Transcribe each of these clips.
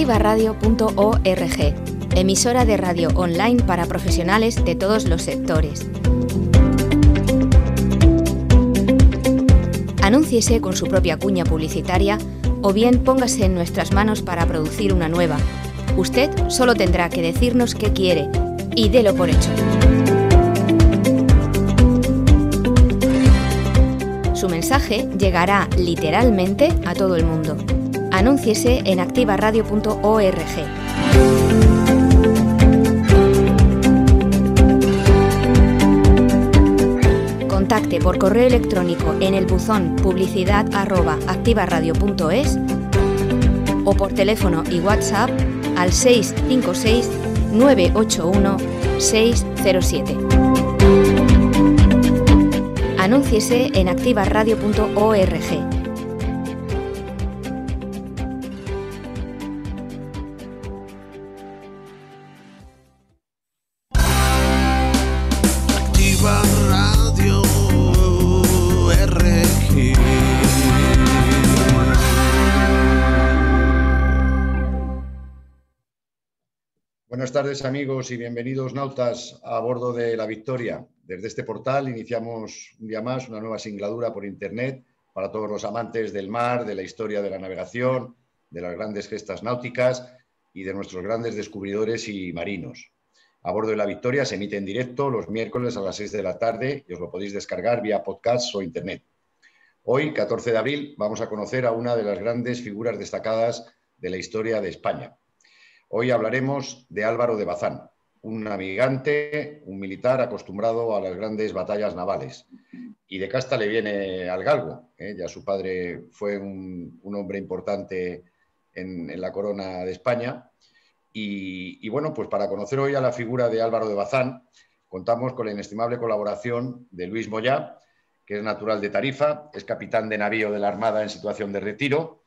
activaradio.org, emisora de radio online para profesionales de todos los sectores. Anúnciese con su propia cuña publicitaria o bien póngase en nuestras manos para producir una nueva. Usted solo tendrá que decirnos qué quiere y délo por hecho. Su mensaje llegará literalmente a todo el mundo. Anúnciese en activaradio.org. Contacte por correo electrónico en el buzón publicidad@activaradio.es o por teléfono y WhatsApp al 656 981 607. Anúnciese en activaradio.org. Buenas tardes, amigos, y bienvenidos, nautas, a bordo de La Victoria. Desde este portal iniciamos un día más una nueva singladura por Internet para todos los amantes del mar, de la historia de la navegación, de las grandes gestas náuticas y de nuestros grandes descubridores y marinos. A bordo de La Victoria se emite en directo los miércoles a las 6 de la tarde y os lo podéis descargar vía podcast o Internet. Hoy, 14 de abril, vamos a conocer a una de las grandes figuras destacadas de la historia de España. Hoy hablaremos de Álvaro de Bazán, un navegante, un militar acostumbrado a las grandes batallas navales. Y de casta le viene al galgo. Ya su padre fue un hombre importante en la corona de España. Y bueno, pues para conocer hoy a la figura de Álvaro de Bazán, contamos con la inestimable colaboración de Luis Moyá, que es natural de Tarifa, es capitán de navío de la Armada en situación de retiro.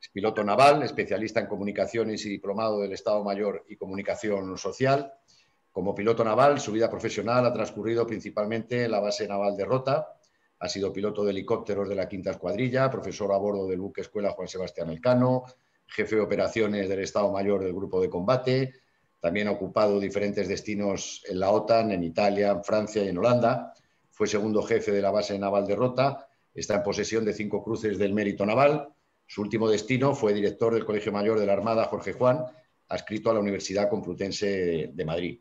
Es piloto naval, especialista en comunicaciones y diplomado del Estado Mayor y Comunicación Social. Como piloto naval, su vida profesional ha transcurrido principalmente en la base naval de Rota. Ha sido piloto de helicópteros de la Quinta Escuadrilla, profesor a bordo del buque escuela Juan Sebastián Elcano, jefe de operaciones del Estado Mayor del Grupo de Combate. También ha ocupado diferentes destinos en la OTAN, en Italia, en Francia y en Holanda. Fue segundo jefe de la base naval de Rota. Está en posesión de 5 cruces del Mérito Naval. Su último destino fue director del Colegio Mayor de la Armada Jorge Juan, adscrito a la Universidad Complutense de Madrid.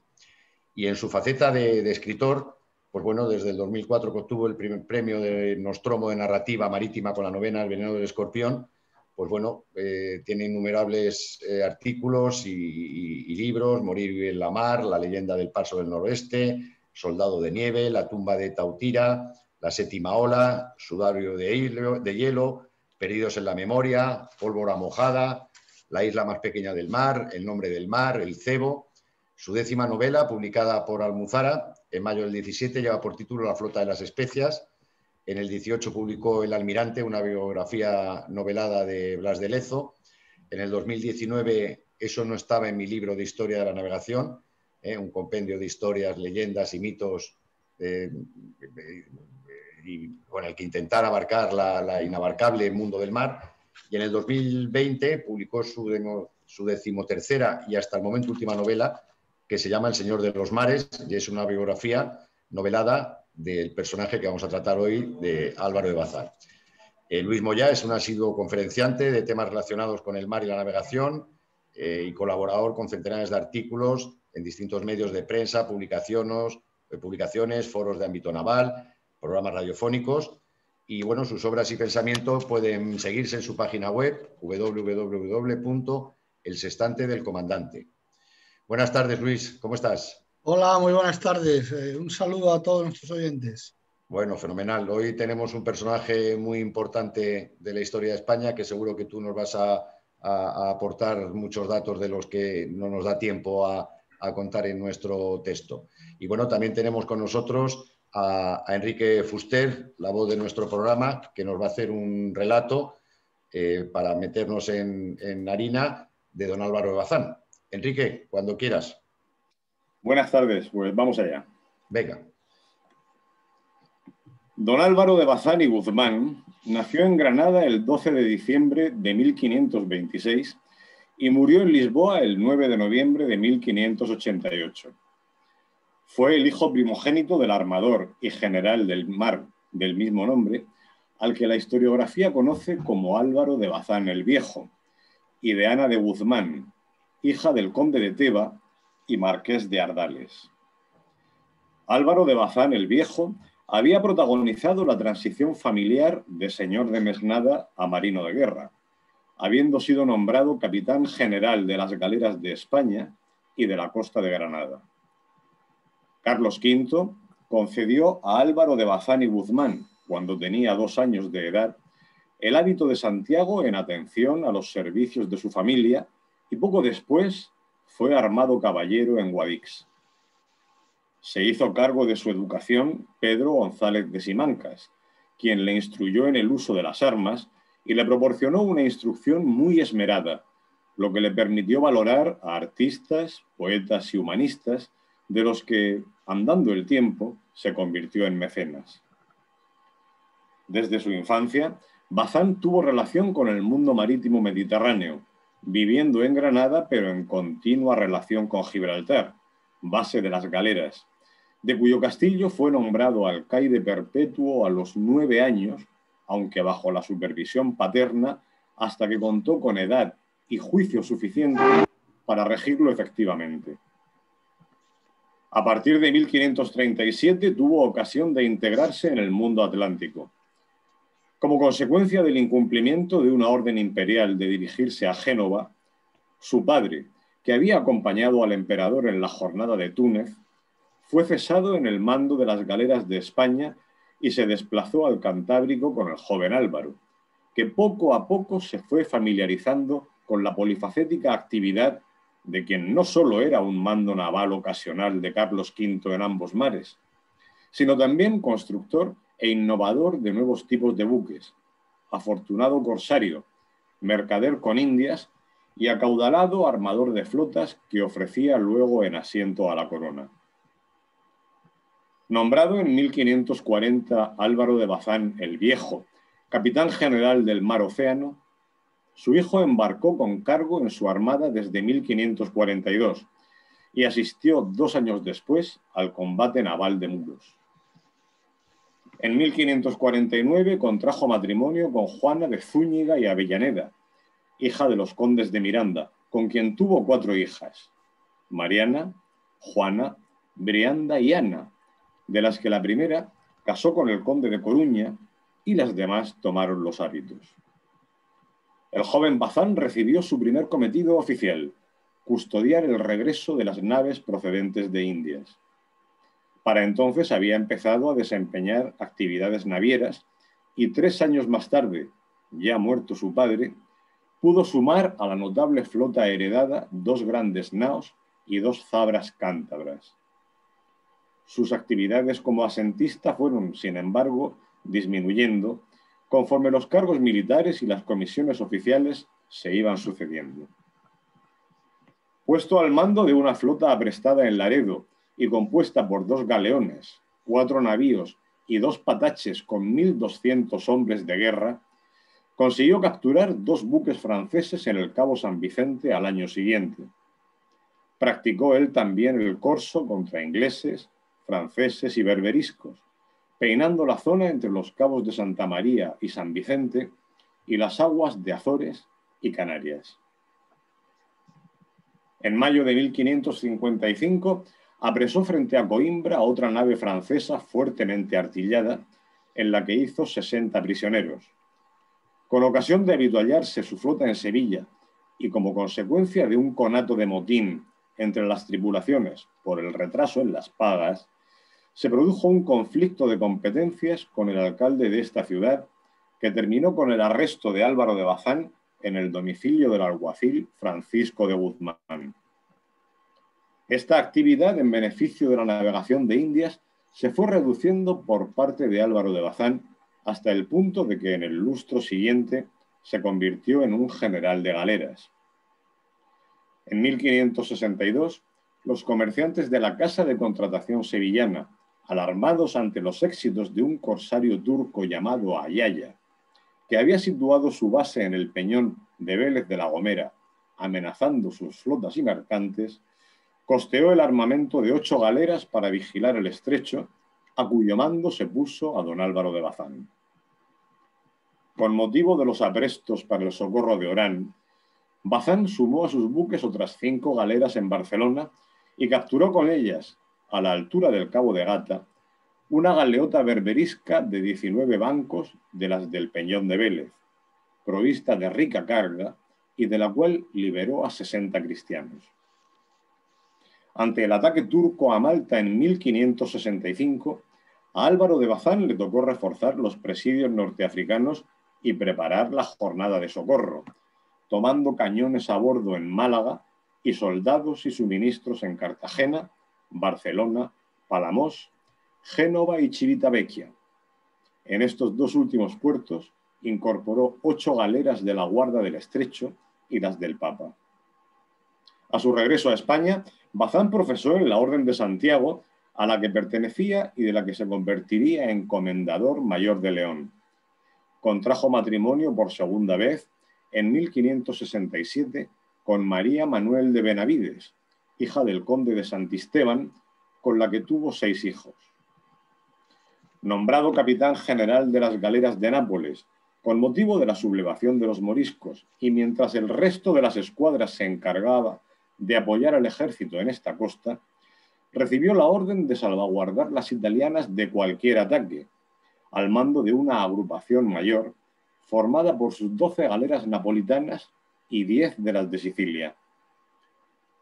Y en su faceta de escritor, pues bueno, desde el 2004 que obtuvo el primer premio de Nostromo de narrativa marítima con la novela El veneno del escorpión, pues bueno, tiene innumerables artículos y libros: Morir en la mar, La leyenda del paso del noroeste, Soldado de nieve, La tumba de Tautira, La séptima ola, Sudario de hielo, Perdidos en la memoria, Pólvora mojada, La isla más pequeña del mar, El nombre del mar, El cebo. Su 10ª novela, publicada por Almuzara en mayo del 17, lleva por título La flota de las especias. En el 18 publicó El almirante, una biografía novelada de Blas de Lezo. En el 2019, Eso no estaba en mi libro de historia de la navegación, un compendio de historias, leyendas y mitos y con el que intentar abarcar la inabarcable mundo del mar. Y en el 2020 publicó su 13ª y hasta el momento última novela, que se llama El señor de los mares, y es una biografía novelada del personaje que vamos a tratar hoy, de Álvaro de Bazán. Luis Moyá es un asiduo conferenciante de temas relacionados con el mar y la navegación y colaborador con centenares de artículos en distintos medios de prensa, publicaciones, foros de ámbito naval, programas radiofónicos, y bueno, sus obras y pensamientos pueden seguirse en su página web www.elsestante del comandante. Buenas tardes, Luis, ¿cómo estás? Hola, muy buenas tardes. Un saludo a todos nuestros oyentes. Bueno, fenomenal. Hoy tenemos un personaje muy importante de la historia de España que seguro que tú nos vas a aportar muchos datos de los que no nos da tiempo a contar en nuestro texto. Y bueno, también tenemos con nosotros a Enrique Fuster, la voz de nuestro programa, que nos va a hacer un relato para meternos en harina de don Álvaro de Bazán. Enrique, cuando quieras. Buenas tardes, pues vamos allá. Venga. Don Álvaro de Bazán y Guzmán nació en Granada el 12 de diciembre de 1526 y murió en Lisboa el 9 de noviembre de 1588. Fue el hijo primogénito del armador y general del mar del mismo nombre, al que la historiografía conoce como Álvaro de Bazán el Viejo, y de Ana de Guzmán, hija del conde de Teba y marqués de Ardales. Álvaro de Bazán el Viejo había protagonizado la transición familiar de señor de mesnada a marino de guerra, habiendo sido nombrado capitán general de las galeras de España y de la costa de Granada. Carlos V concedió a Álvaro de Bazán y Guzmán, cuando tenía 2 años de edad, el hábito de Santiago en atención a los servicios de su familia y poco después fue armado caballero en Guadix. Se hizo cargo de su educación Pedro González de Simancas, quien le instruyó en el uso de las armas y le proporcionó una instrucción muy esmerada, lo que le permitió valorar a artistas, poetas y humanistas, de los que, andando el tiempo, se convirtió en mecenas. Desde su infancia, Bazán tuvo relación con el mundo marítimo mediterráneo, viviendo en Granada pero en continua relación con Gibraltar, base de las galeras, de cuyo castillo fue nombrado alcaide perpetuo a los 9 años, aunque bajo la supervisión paterna, hasta que contó con edad y juicio suficiente para regirlo efectivamente. A partir de 1537 tuvo ocasión de integrarse en el mundo atlántico. Como consecuencia del incumplimiento de una orden imperial de dirigirse a Génova, su padre, que había acompañado al emperador en la jornada de Túnez, fue cesado en el mando de las galeras de España y se desplazó al Cantábrico con el joven Álvaro, que poco a poco se fue familiarizando con la polifacética actividad de quien no solo era un mando naval ocasional de Carlos V en ambos mares, sino también constructor e innovador de nuevos tipos de buques, afortunado corsario, mercader con Indias y acaudalado armador de flotas que ofrecía luego en asiento a la corona. Nombrado en 1540 Álvaro de Bazán el Viejo, capitán general del Mar Océano, su hijo embarcó con cargo en su armada desde 1542 y asistió 2 años después al combate naval de Muros. En 1549 contrajo matrimonio con Juana de Zúñiga y Avellaneda, hija de los condes de Miranda, con quien tuvo 4 hijas, Mariana, Juana, Brianda y Ana, de las que la primera casó con el conde de Coruña y las demás tomaron los hábitos. El joven Bazán recibió su primer cometido oficial, custodiar el regreso de las naves procedentes de Indias. Para entonces había empezado a desempeñar actividades navieras y 3 años más tarde, ya muerto su padre, pudo sumar a la notable flota heredada 2 grandes naos y 2 zabras cántabras. Sus actividades como asentista fueron, sin embargo, disminuyendo conforme los cargos militares y las comisiones oficiales se iban sucediendo. Puesto al mando de una flota aprestada en Laredo y compuesta por 2 galeones, 4 navíos y 2 pataches con 1.200 hombres de guerra, consiguió capturar 2 buques franceses en el Cabo San Vicente al año siguiente. Practicó él también el corso contra ingleses, franceses y berberiscos, peinando la zona entre los cabos de Santa María y San Vicente y las aguas de Azores y Canarias. En mayo de 1555 apresó frente a Coimbra otra nave francesa fuertemente artillada en la que hizo 60 prisioneros. Con ocasión de avituallarse su flota en Sevilla y como consecuencia de un conato de motín entre las tripulaciones por el retraso en las pagas, se produjo un conflicto de competencias con el alcalde de esta ciudad que terminó con el arresto de Álvaro de Bazán en el domicilio del alguacil Francisco de Guzmán. Esta actividad en beneficio de la navegación de Indias se fue reduciendo por parte de Álvaro de Bazán hasta el punto de que en el lustro siguiente se convirtió en un general de galeras. En 1562, los comerciantes de la Casa de Contratación sevillana, alarmados ante los éxitos de un corsario turco llamado Ayaya, que había situado su base en el peñón de Vélez de la Gomera, amenazando sus flotas y mercantes, costeó el armamento de 8 galeras para vigilar el estrecho, a cuyo mando se puso a don Álvaro de Bazán. Con motivo de los aprestos para el socorro de Orán, Bazán sumó a sus buques otras 5 galeras en Barcelona y capturó con ellas, a la altura del Cabo de Gata, una galeota berberisca de 19 bancos de las del Peñón de Vélez, provista de rica carga y de la cual liberó a 60 cristianos. Ante el ataque turco a Malta en 1565, a Álvaro de Bazán le tocó reforzar los presidios norteafricanos y preparar la jornada de socorro, tomando cañones a bordo en Málaga y soldados y suministros en Cartagena, Barcelona, Palamós, Génova y Civitavecchia. En estos 2 últimos puertos incorporó 8 galeras de la Guarda del Estrecho y las del Papa. A su regreso a España, Bazán profesó en la Orden de Santiago, a la que pertenecía y de la que se convertiría en comendador mayor de León. Contrajo matrimonio por segunda vez en 1567 con María Manuel de Benavides, hija del conde de Santisteban, con la que tuvo 6 hijos. Nombrado capitán general de las galeras de Nápoles, con motivo de la sublevación de los moriscos, y mientras el resto de las escuadras se encargaba de apoyar al ejército en esta costa, recibió la orden de salvaguardar las italianas de cualquier ataque, al mando de una agrupación mayor, formada por sus 12 galeras napolitanas y 10 de las de Sicilia.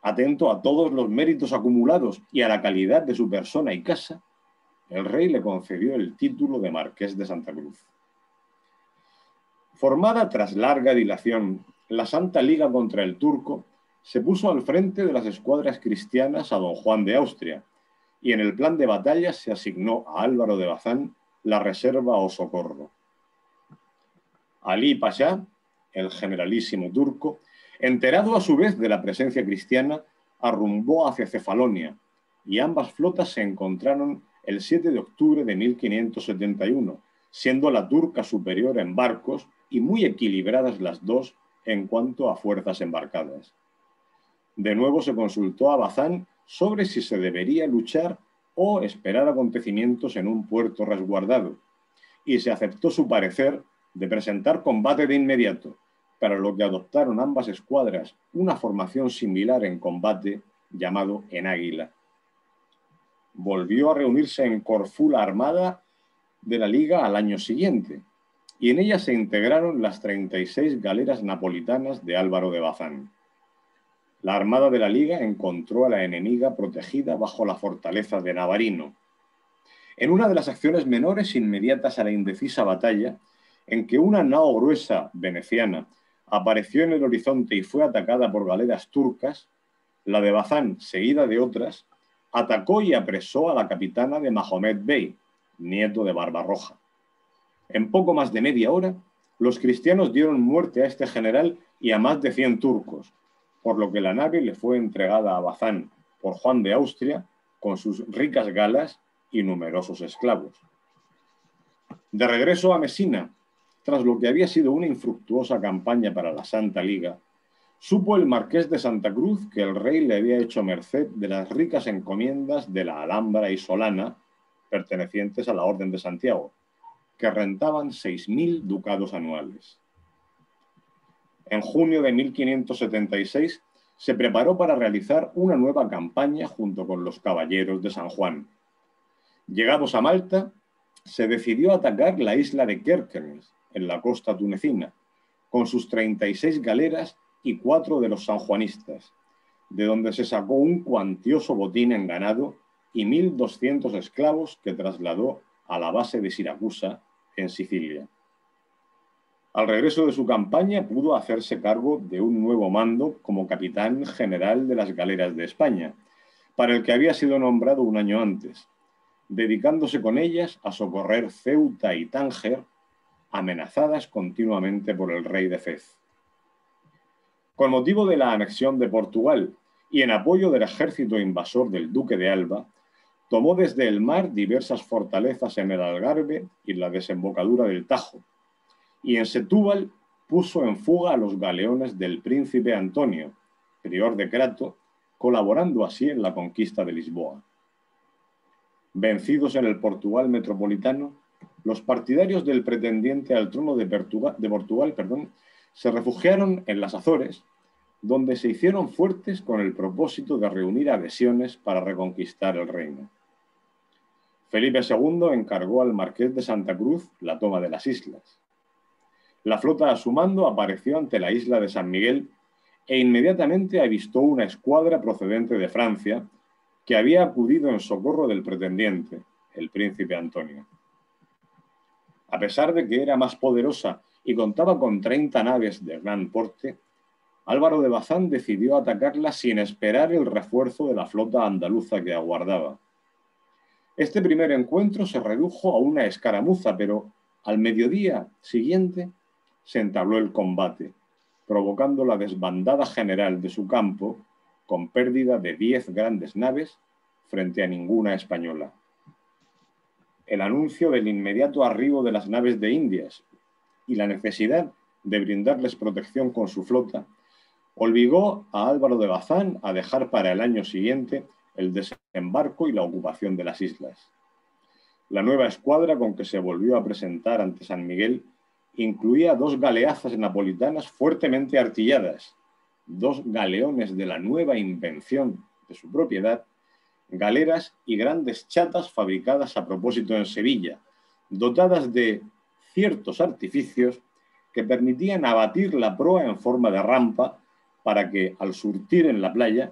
Atento a todos los méritos acumulados y a la calidad de su persona y casa, el rey le concedió el título de Marqués de Santa Cruz. Formada tras larga dilación, la Santa Liga contra el turco se puso al frente de las escuadras cristianas a don Juan de Austria, y en el plan de batalla se asignó a Álvaro de Bazán la reserva o socorro. Alí Pasha, el generalísimo turco, enterado a su vez de la presencia cristiana, arrumbó hacia Cefalonia, y ambas flotas se encontraron el 7 de octubre de 1571, siendo la turca superior en barcos y muy equilibradas las dos en cuanto a fuerzas embarcadas. De nuevo se consultó a Bazán sobre si se debería luchar o esperar acontecimientos en un puerto resguardado, y se aceptó su parecer de presentar combate de inmediato, para lo que adoptaron ambas escuadras una formación similar en combate llamado en águila. Volvió a reunirse en Corfú la armada de la Liga al año siguiente, y en ella se integraron las 36 galeras napolitanas de Álvaro de Bazán. La armada de la Liga encontró a la enemiga protegida bajo la fortaleza de Navarino. En una de las acciones menores inmediatas a la indecisa batalla, en que una nao gruesa veneciana apareció en el horizonte y fue atacada por galeras turcas, la de Bazán, seguida de otras, atacó y apresó a la capitana de Mahomet Bey, nieto de Barbarroja. En poco más de media hora, los cristianos dieron muerte a este general y a más de 100 turcos, por lo que la nave le fue entregada a Bazán por Juan de Austria con sus ricas galas y numerosos esclavos. De regreso a Mesina, tras lo que había sido una infructuosa campaña para la Santa Liga, supo el marqués de Santa Cruz que el rey le había hecho merced de las ricas encomiendas de la Alhambra y Solana, pertenecientes a la Orden de Santiago, que rentaban 6.000 ducados anuales. En junio de 1576 se preparó para realizar una nueva campaña junto con los caballeros de San Juan. Llegados a Malta, se decidió a atacar la isla de Kerkenes, en la costa tunecina, con sus 36 galeras y 4 de los sanjuanistas, de donde se sacó un cuantioso botín en ganado y 1.200 esclavos que trasladó a la base de Siracusa, en Sicilia. Al regreso de su campaña pudo hacerse cargo de un nuevo mando como capitán general de las galeras de España, para el que había sido nombrado un año antes, dedicándose con ellas a socorrer Ceuta y Tánger, amenazadas continuamente por el rey de Fez. Con motivo de la anexión de Portugal y en apoyo del ejército invasor del duque de Alba, tomó desde el mar diversas fortalezas en el Algarve y la desembocadura del Tajo, y en Setúbal puso en fuga a los galeones del príncipe Antonio, prior de Crato, colaborando así en la conquista de Lisboa. Vencidos en el Portugal metropolitano, los partidarios del pretendiente al trono de Portugal, se refugiaron en las Azores, donde se hicieron fuertes con el propósito de reunir adhesiones para reconquistar el reino. Felipe II encargó al marqués de Santa Cruz la toma de las islas. La flota a su mando apareció ante la isla de San Miguel e inmediatamente avistó una escuadra procedente de Francia que había acudido en socorro del pretendiente, el príncipe Antonio. A pesar de que era más poderosa y contaba con 30 naves de gran porte, Álvaro de Bazán decidió atacarla sin esperar el refuerzo de la flota andaluza que aguardaba. Este primer encuentro se redujo a una escaramuza, pero al mediodía siguiente se entabló el combate, provocando la desbandada general de su campo, con pérdida de 10 grandes naves frente a ninguna española. El anuncio del inmediato arribo de las naves de Indias y la necesidad de brindarles protección con su flota obligó a Álvaro de Bazán a dejar para el año siguiente el desembarco y la ocupación de las islas. La nueva escuadra con que se volvió a presentar ante San Miguel incluía 2 galeazas napolitanas fuertemente artilladas, 2 galeones de la nueva invención de su propiedad, galeras y grandes chatas fabricadas a propósito en Sevilla, dotadas de ciertos artificios que permitían abatir la proa en forma de rampa para que, al surtir en la playa,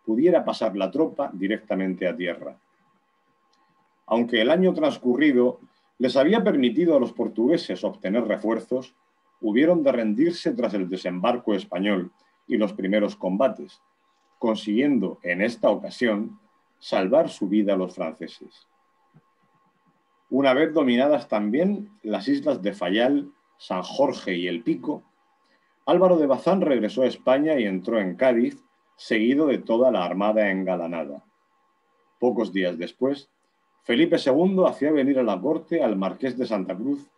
pudiera pasar la tropa directamente a tierra. Aunque el año transcurrido les había permitido a los portugueses obtener refuerzos, hubieron de rendirse tras el desembarco español y los primeros combates, consiguiendo en esta ocasión salvar su vida a los franceses. Una vez dominadas también las islas de Fayal, San Jorge y El Pico, Álvaro de Bazán regresó a España y entró en Cádiz, seguido de toda la armada engalanada. Pocos días después, Felipe II hacía venir a la corte al marqués de Santa Cruz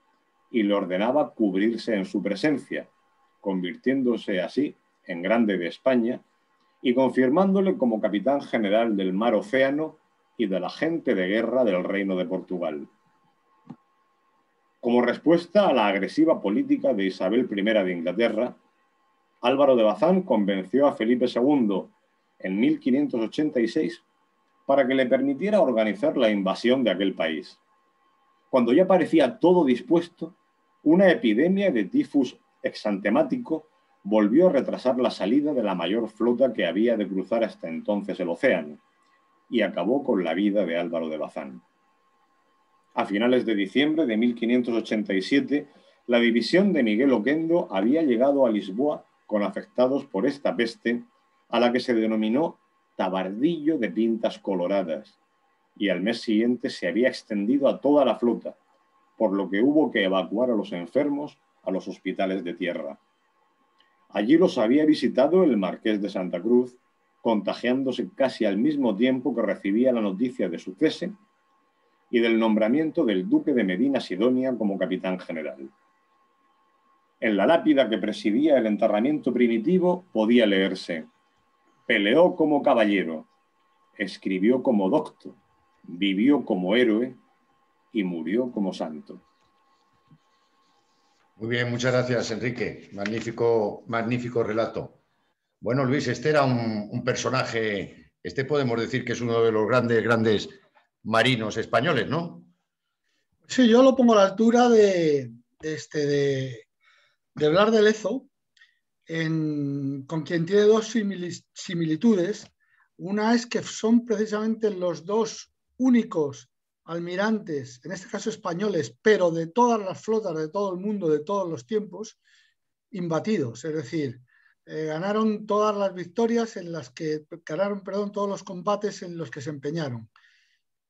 y le ordenaba cubrirse en su presencia, convirtiéndose así en Grande de España y confirmándole como capitán general del mar Océano y de la gente de guerra del Reino de Portugal. Como respuesta a la agresiva política de Isabel I de Inglaterra, Álvaro de Bazán convenció a Felipe II en 1586 para que le permitiera organizar la invasión de aquel país. Cuando ya parecía todo dispuesto, una epidemia de tifus exantemático volvió a retrasar la salida de la mayor flota que había de cruzar hasta entonces el océano y acabó con la vida de Álvaro de Bazán. A finales de diciembre de 1587, la división de Miguel Oquendo había llegado a Lisboa con afectados por esta peste, a la que se denominó tabardillo de pintas coloradas, y al mes siguiente se había extendido a toda la flota, por lo que hubo que evacuar a los enfermos a los hospitales de tierra. Allí los había visitado el marqués de Santa Cruz, contagiándose casi al mismo tiempo que recibía la noticia de su cese y del nombramiento del duque de Medina Sidonia como capitán general. En la lápida que presidía el enterramiento primitivo podía leerse: peleó como caballero, escribió como docto, vivió como héroe y murió como santo. Muy bien, muchas gracias, Enrique. Magnífico relato. Bueno, Luis, este era un personaje, podemos decir que es uno de los grandes marinos españoles, ¿no? Sí, yo lo pongo a la altura de Blas de Lezo, con quien tiene dos similitudes. Una es que son precisamente los dos únicos almirantes, en este caso españoles, pero de todas las flotas de todo el mundo, de todos los tiempos, imbatidos. Es decir, ganaron todas las victorias en las que, ganaron, perdón, todos los combates en los que se empeñaron.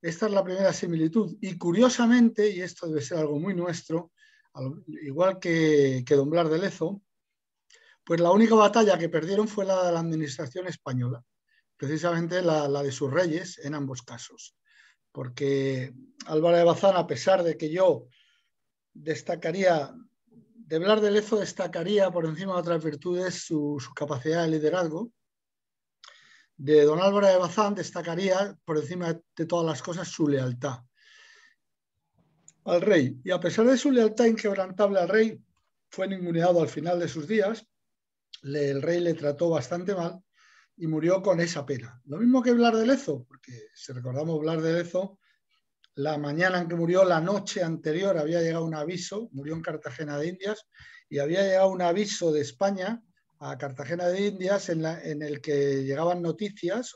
Esta es la primera similitud. Y curiosamente, y esto debe ser algo muy nuestro, igual que don Blas de Lezo, pues la única batalla que perdieron fue la de la administración española, precisamente la de sus reyes en ambos casos. Porque Álvaro de Bazán, a pesar de que yo destacaría, de Blas de Lezo destacaría por encima de otras virtudes su capacidad de liderazgo, de don Álvaro de Bazán destacaría por encima de todas las cosas su lealtad al rey. Y a pesar de su lealtad inquebrantable al rey, fue ninguneado al final de sus días. El rey le trató bastante mal y murió con esa pena. Lo mismo que Blas de Lezo, porque si recordamos Blas de Lezo, la mañana en que murió, la noche anterior, había llegado un aviso, murió en Cartagena de Indias, y había llegado un aviso de España a Cartagena de Indias en el que llegaban noticias,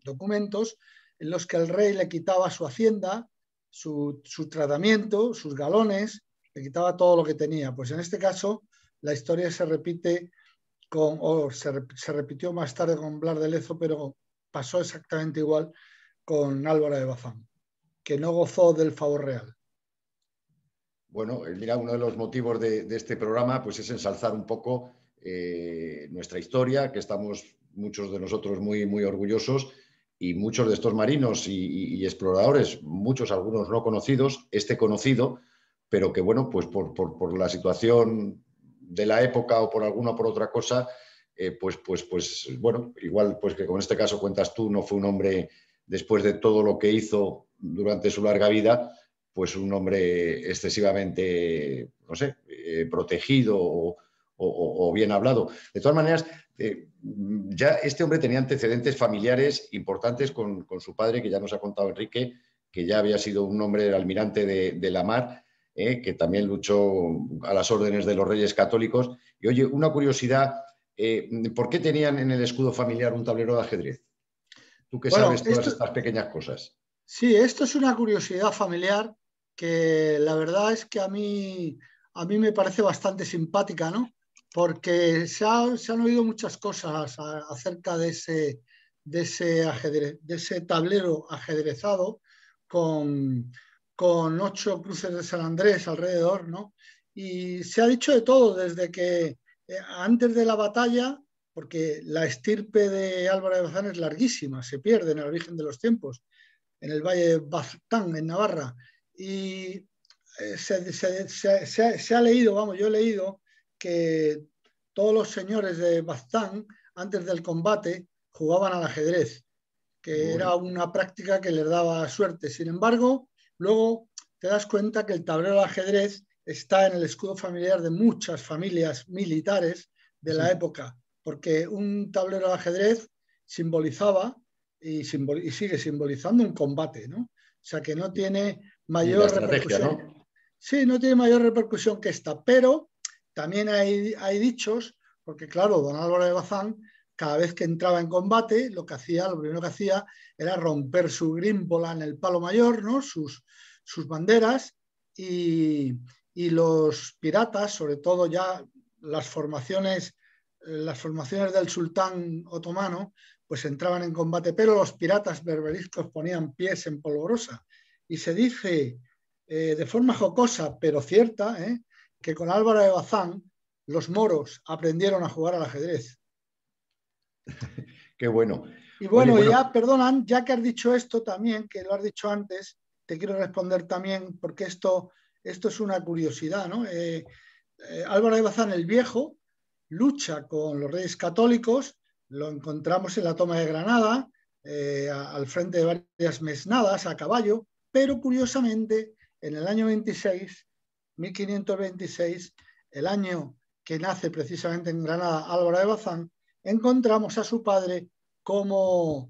documentos, en los que el rey le quitaba su hacienda, su tratamiento, sus galones, le quitaba todo lo que tenía. Pues en este caso, la historia se repite se repitió más tarde con Blas de Lezo, pero pasó exactamente igual con Álvaro de Bazán, que no gozó del favor real. Bueno, mira, uno de los motivos de este programa pues, es ensalzar un poco nuestra historia, que estamos muchos de nosotros muy, muy orgullosos, y muchos de estos marinos y exploradores, muchos, algunos no conocidos, este conocido, pero que, bueno, pues por la situación de la época o por alguna o por otra cosa, pues, bueno, igual pues que con este caso cuentas tú, no fue un hombre, después de todo lo que hizo durante su larga vida, pues un hombre excesivamente, no sé, protegido o bien hablado. De todas maneras, ya este hombre tenía antecedentes familiares importantes con su padre, que ya nos ha contado Enrique, que ya había sido un hombre del almirante de la mar, que también luchó a las órdenes de los reyes católicos. Y oye, una curiosidad, ¿por qué tenían en el escudo familiar un tablero de ajedrez? Tú que Bueno, sabes todas estas pequeñas cosas. sí, esto es una curiosidad familiar que la verdad es que a mí me parece bastante simpática, ¿no? Porque se han oído muchas cosas acerca de ese ajedrez, de ese tablero ajedrezado con, con 8 cruces de San Andrés alrededor, ¿no? Y se ha dicho de todo, desde que antes de la batalla, porque la estirpe de Álvaro de Bazán es larguísima, se pierde en el origen de los tiempos, en el Valle de Baztán, en Navarra. Y se ha leído, vamos, yo he leído que todos los señores de Baztán, antes del combate, jugaban al ajedrez, que era una práctica que les daba suerte. Sin embargo, luego te das cuenta que el tablero de ajedrez está en el escudo familiar de muchas familias militares de la época, porque un tablero de ajedrez simbolizaba y sigue simbolizando un combate, ¿no? O sea que no tiene Y la mayor estrategia, repercusión. ¿no? Sí, no tiene mayor repercusión que esta, pero también hay dichos, porque claro, don Álvaro de Bazán, cada vez que entraba en combate, lo primero que hacía era romper su grímpola en el palo mayor, ¿no? sus banderas, y los piratas, sobre todo ya las formaciones del sultán otomano, pues entraban en combate, pero los piratas berberiscos ponían pies en polvorosa. Y se dice de forma jocosa, pero cierta, que con Álvaro de Bazán los moros aprendieron a jugar al ajedrez. Qué bueno. Y Oye, bueno, bueno, ya, perdonan, ya que has dicho esto también, que lo has dicho antes, te quiero responder también, porque esto es una curiosidad, ¿no? Álvaro de Bazán el Viejo lucha con los reyes católicos, lo encontramos en la toma de Granada, al frente de varias mesnadas a caballo, pero curiosamente en el año 26, 1526, el año que nace precisamente en Granada Álvaro de Bazán, encontramos a su padre como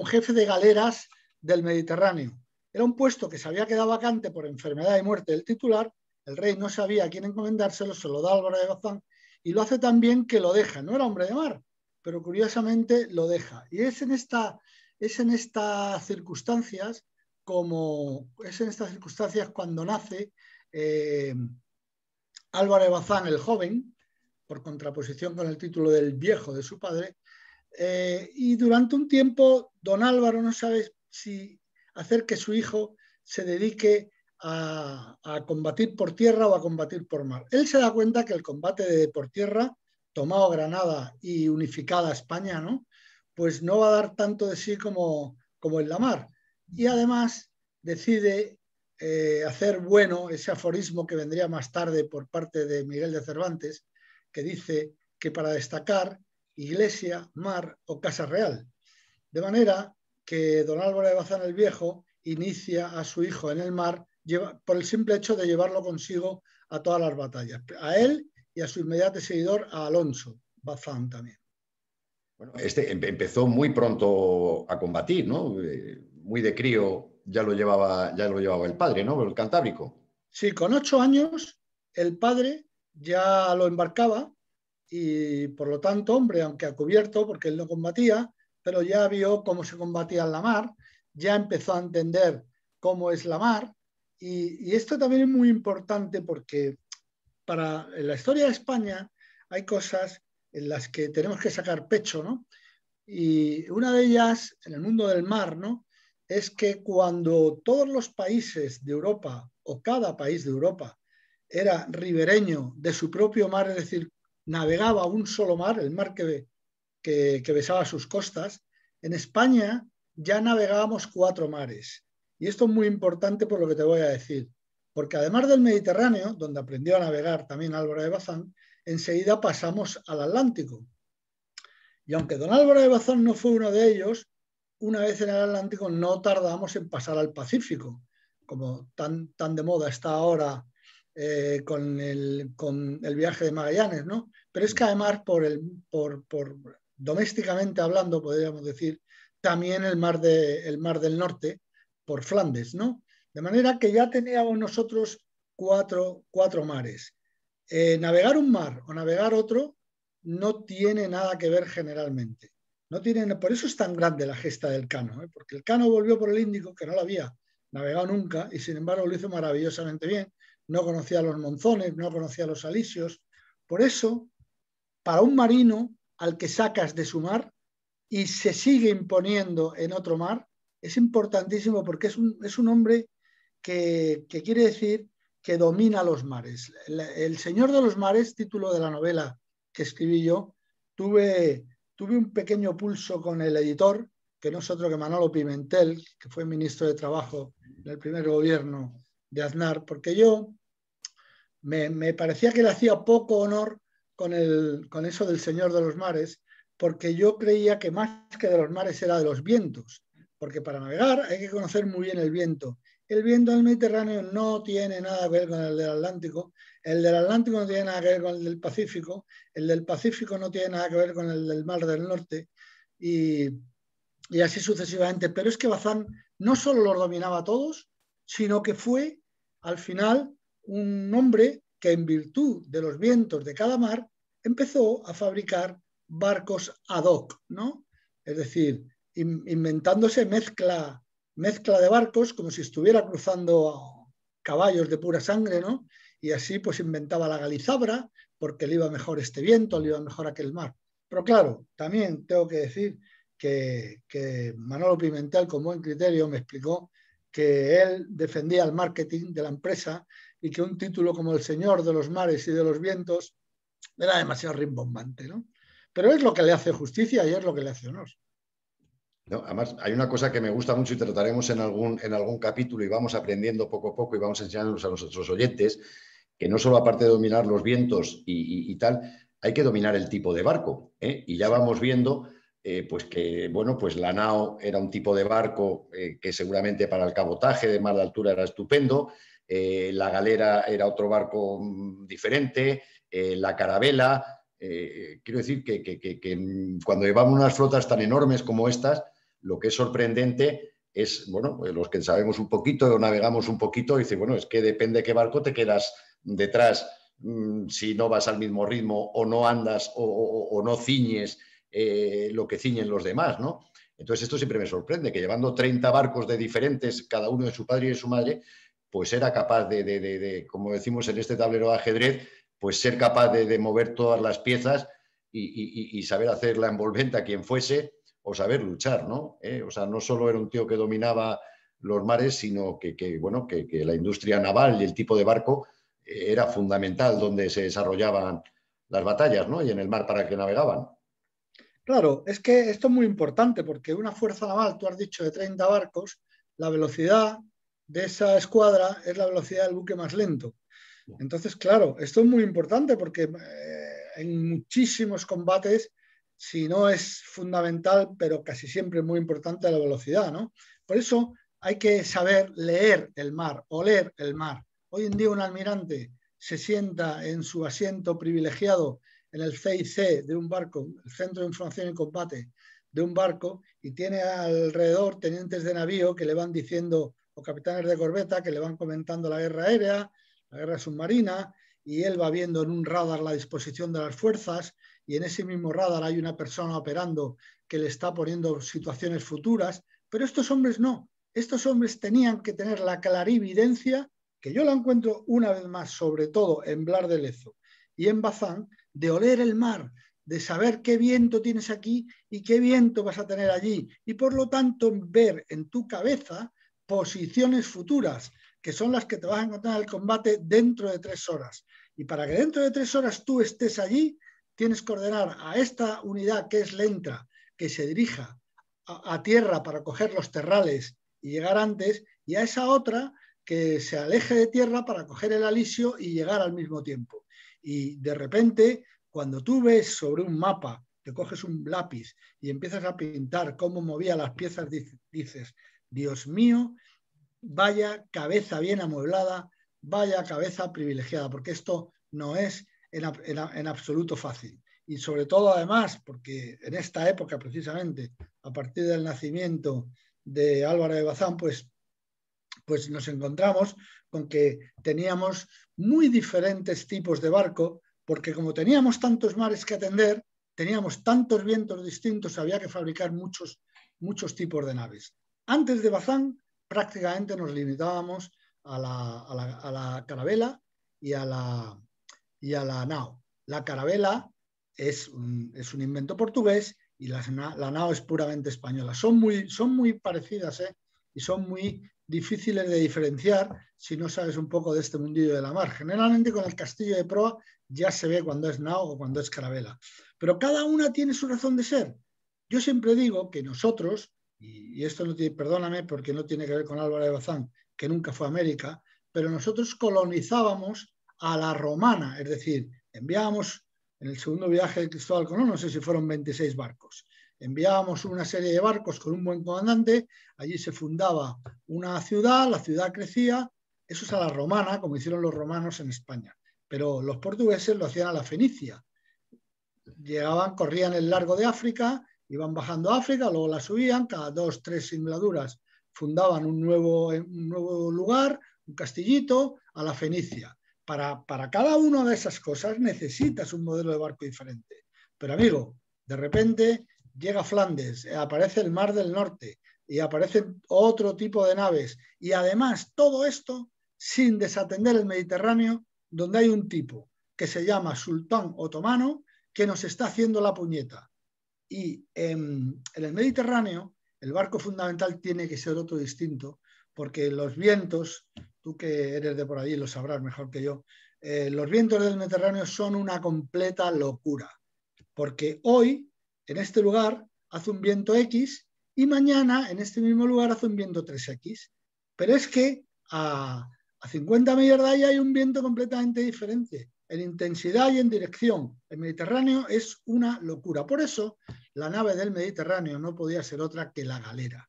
jefe de galeras del Mediterráneo. Era un puesto que se había quedado vacante por enfermedad y muerte del titular. El rey no sabía a quién encomendárselo, se lo da a Álvaro de Bazán y lo hace tan bien que lo deja. No era hombre de mar, pero curiosamente lo deja. Y es en estas circunstancias cuando nace Álvaro de Bazán el joven, por contraposición con el título del viejo de su padre, y durante un tiempo don Álvaro no sabe si hacer que su hijo se dedique a combatir por tierra o a combatir por mar. Él se da cuenta que el combate por tierra, tomado Granada y unificada España, ¿no?, pues no va a dar tanto de sí como en la mar. Y además decide hacer bueno ese aforismo que vendría más tarde por parte de Miguel de Cervantes, que dice que para destacar iglesia, mar o casa real. De manera que don Álvaro de Bazán el Viejo inicia a su hijo en el mar por el simple hecho de llevarlo consigo a todas las batallas, a él y a su inmediato seguidor, a Alonso Bazán también. Bueno, empezó muy pronto a combatir, ¿no? Muy de crío ya lo llevaba el padre, ¿no? El Cantábrico. Sí, con 8 años el padre ya lo embarcaba y por lo tanto, hombre, aunque a cubierto, porque él no combatía, pero ya vio cómo se combatía en la mar, ya empezó a entender cómo es la mar, y esto también es muy importante porque en la historia de España hay cosas en las que tenemos que sacar pecho, ¿no? Y una de ellas, en el mundo del mar, ¿no?, es que cuando todos los países de Europa, o cada país de Europa, era ribereño de su propio mar, es decir, navegaba un solo mar, el mar que besaba sus costas, en España ya navegábamos 4 mares. Y esto es muy importante por lo que te voy a decir, porque además del Mediterráneo, donde aprendió a navegar también Álvaro de Bazán, enseguida pasamos al Atlántico. Y aunque don Álvaro de Bazán no fue uno de ellos, una vez en el Atlántico no tardamos en pasar al Pacífico, como tan de moda está ahora con el viaje de Magallanes, ¿no? Pero es que además, domésticamente hablando, podríamos decir, también el mar del Norte, por Flandes, ¿no? De manera que ya teníamos nosotros cuatro mares. Navegar un mar o navegar otro no tiene nada que ver generalmente. Por eso es tan grande la gesta del Cano, porque el Cano volvió por el Índico, que no lo había navegado nunca, y sin embargo lo hizo maravillosamente bien. No conocía los monzones, no conocía los alisios. Por eso, para un marino al que sacas de su mar y se sigue imponiendo en otro mar, es importantísimo porque es un hombre que quiere decir que domina los mares. El Señor de los Mares, título de la novela que escribí yo, tuve un pequeño pulso con el editor, que no es otro que Manolo Pimentel, que fue ministro de Trabajo en el primer gobierno de Aznar, porque yo me parecía que le hacía poco honor con eso del Señor de los Mares, porque yo creía que más que de los mares era de los vientos, porque para navegar hay que conocer muy bien el viento. El viento del Mediterráneo no tiene nada que ver con el del Atlántico, el del Atlántico no tiene nada que ver con el del Pacífico, el del Pacífico no tiene nada que ver con el del Mar del Norte, y así sucesivamente. Pero es que Bazán no solo los dominaba todos, sino que fue al final un hombre que en virtud de los vientos de cada mar empezó a fabricar barcos ad hoc, ¿no? Es decir, inventándose mezcla de barcos como si estuviera cruzando caballos de pura sangre, ¿no? Y así pues inventaba la galizabra porque le iba mejor este viento, le iba mejor aquel mar. Pero claro, también tengo que decir que Manolo Pimentel, con buen criterio, me explicó que él defendía el marketing de la empresa y que un título como El Señor de los Mares y de los Vientos era demasiado rimbombante, ¿no? Pero es lo que le hace justicia y es lo que le hace honor. No, además, hay una cosa que me gusta mucho y trataremos en algún capítulo y vamos aprendiendo poco a poco y vamos enseñándonos a nuestros oyentes que no solo aparte de dominar los vientos y tal, hay que dominar el tipo de barco, ¿eh? Y ya vamos viendo pues que, bueno, pues la nao era un tipo de barco que seguramente para el cabotaje de mar de altura era estupendo, la galera era otro barco diferente, la carabela, quiero decir que cuando llevamos unas flotas tan enormes como estas, lo que es sorprendente es, bueno, pues los que sabemos un poquito o navegamos un poquito, dice, bueno, es que depende de qué barco te quedas detrás, si no vas al mismo ritmo o no andas o no ciñes lo que ciñen los demás, ¿no? Entonces esto siempre me sorprende, que llevando 30 barcos de diferentes, cada uno de su padre y de su madre, pues era capaz como decimos en este tablero de ajedrez, pues ser capaz de mover todas las piezas y saber hacer la envolvente a quien fuese o saber luchar, ¿no? O sea, no solo era un tío que dominaba los mares, sino que la industria naval y el tipo de barco era fundamental donde se desarrollaban las batallas, ¿no? Y en el mar para que navegaban. Claro, es que esto es muy importante porque una fuerza naval, tú has dicho, de 30 barcos, la velocidad de esa escuadra es la velocidad del buque más lento. Entonces, claro, esto es muy importante porque en muchísimos combates, si no es fundamental, pero casi siempre es muy importante la velocidad, ¿no? Por eso hay que saber leer el mar, oler el mar. Hoy en día un almirante se sienta en su asiento privilegiado en el CIC de un barco, el Centro de Información y Combate de un barco, y tiene alrededor tenientes de navío que le van diciendo, o capitanes de corbeta, que le van comentando la guerra aérea, la guerra submarina, y él va viendo en un radar la disposición de las fuerzas, y en ese mismo radar hay una persona operando que le está poniendo situaciones futuras, pero estos hombres no. Estos hombres tenían que tener la clarividencia, que yo la encuentro una vez más, sobre todo en Blas de Lezo y en Bazán, de oler el mar, de saber qué viento tienes aquí y qué viento vas a tener allí, y por lo tanto ver en tu cabeza posiciones futuras, que son las que te vas a encontrar en el combate dentro de 3 horas. Y para que dentro de 3 horas tú estés allí, tienes que ordenar a esta unidad que es lenta, que se dirija a tierra para coger los terrales y llegar antes, y a esa otra que se aleje de tierra para coger el alisio y llegar al mismo tiempo. Y de repente, cuando tú ves sobre un mapa, te coges un lápiz y empiezas a pintar cómo movía las piezas, dices, Dios mío, vaya cabeza bien amueblada, vaya cabeza privilegiada, porque esto no es en absoluto fácil. Y sobre todo, además, porque en esta época, precisamente, a partir del nacimiento de Álvaro de Bazán, pues nos encontramos con que teníamos muy diferentes tipos de barco, porque como teníamos tantos mares que atender, teníamos tantos vientos distintos, había que fabricar muchos tipos de naves. Antes de Bazán, prácticamente nos limitábamos a la carabela y a la nao. La carabela es un invento portugués y la nao es puramente española. Son muy parecidas, y son muy difíciles de diferenciar si no sabes un poco de este mundillo de la mar. Generalmente con el castillo de proa ya se ve cuando es nao o cuando es carabela. Pero cada una tiene su razón de ser. Yo siempre digo que nosotros, y esto no tiene, perdóname porque no tiene que ver con Álvaro de Bazán, que nunca fue a América, pero nosotros colonizábamos a la romana, es decir, enviábamos en el segundo viaje de Cristóbal Colón, no sé si fueron 26 barcos, enviábamos una serie de barcos con un buen comandante, allí se fundaba una ciudad, la ciudad crecía, eso es a la romana, como hicieron los romanos en España, pero los portugueses lo hacían a la fenicia. Llegaban, corrían el largo de África, iban bajando a África, luego la subían, cada 2 o 3 singladuras fundaban un nuevo lugar, un castillito, a la fenicia. Para cada una de esas cosas necesitas un modelo de barco diferente. Pero amigo, de repente llega Flandes, aparece el Mar del Norte y aparecen otro tipo de naves. Y además todo esto sin desatender el Mediterráneo, donde hay un tipo que se llama Sultán Otomano que nos está haciendo la puñeta. Y en el Mediterráneo el barco fundamental tiene que ser otro distinto, porque los vientos, tú que eres de por allí lo sabrás mejor que yo, los vientos del Mediterráneo son una completa locura, porque hoy en este lugar hace un viento X y mañana en este mismo lugar hace un viento 3X, pero es que a 50 millas de ahí hay un viento completamente diferente, en intensidad y en dirección. El Mediterráneo es una locura, por eso la nave del Mediterráneo no podía ser otra que la galera,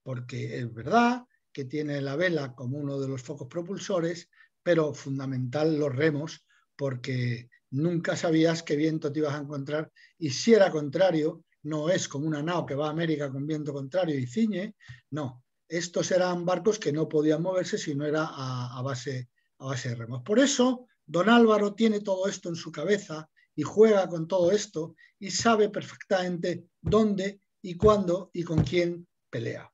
porque es verdad que tiene la vela como uno de los focos propulsores, pero fundamental los remos, porque nunca sabías qué viento te ibas a encontrar, y si era contrario, no es como una nao que va a América con viento contrario y ciñe, no, estos eran barcos que no podían moverse si no era a base de remos. Por eso, don Álvaro tiene todo esto en su cabeza y juega con todo esto y sabe perfectamente dónde y cuándo y con quién pelea.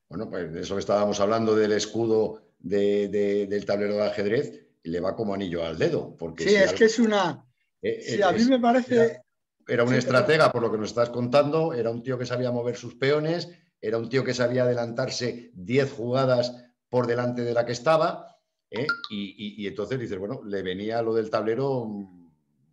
Bueno, pues de eso que estábamos hablando del escudo del tablero de ajedrez, le va como anillo al dedo. Porque sí, es que es una... Sí, a mí me parece... Era un sí, estratega, por lo que nos estás contando, era un tío que sabía mover sus peones, era un tío que sabía adelantarse 10 jugadas por delante de la que estaba, y entonces dices, bueno, le venía lo del tablero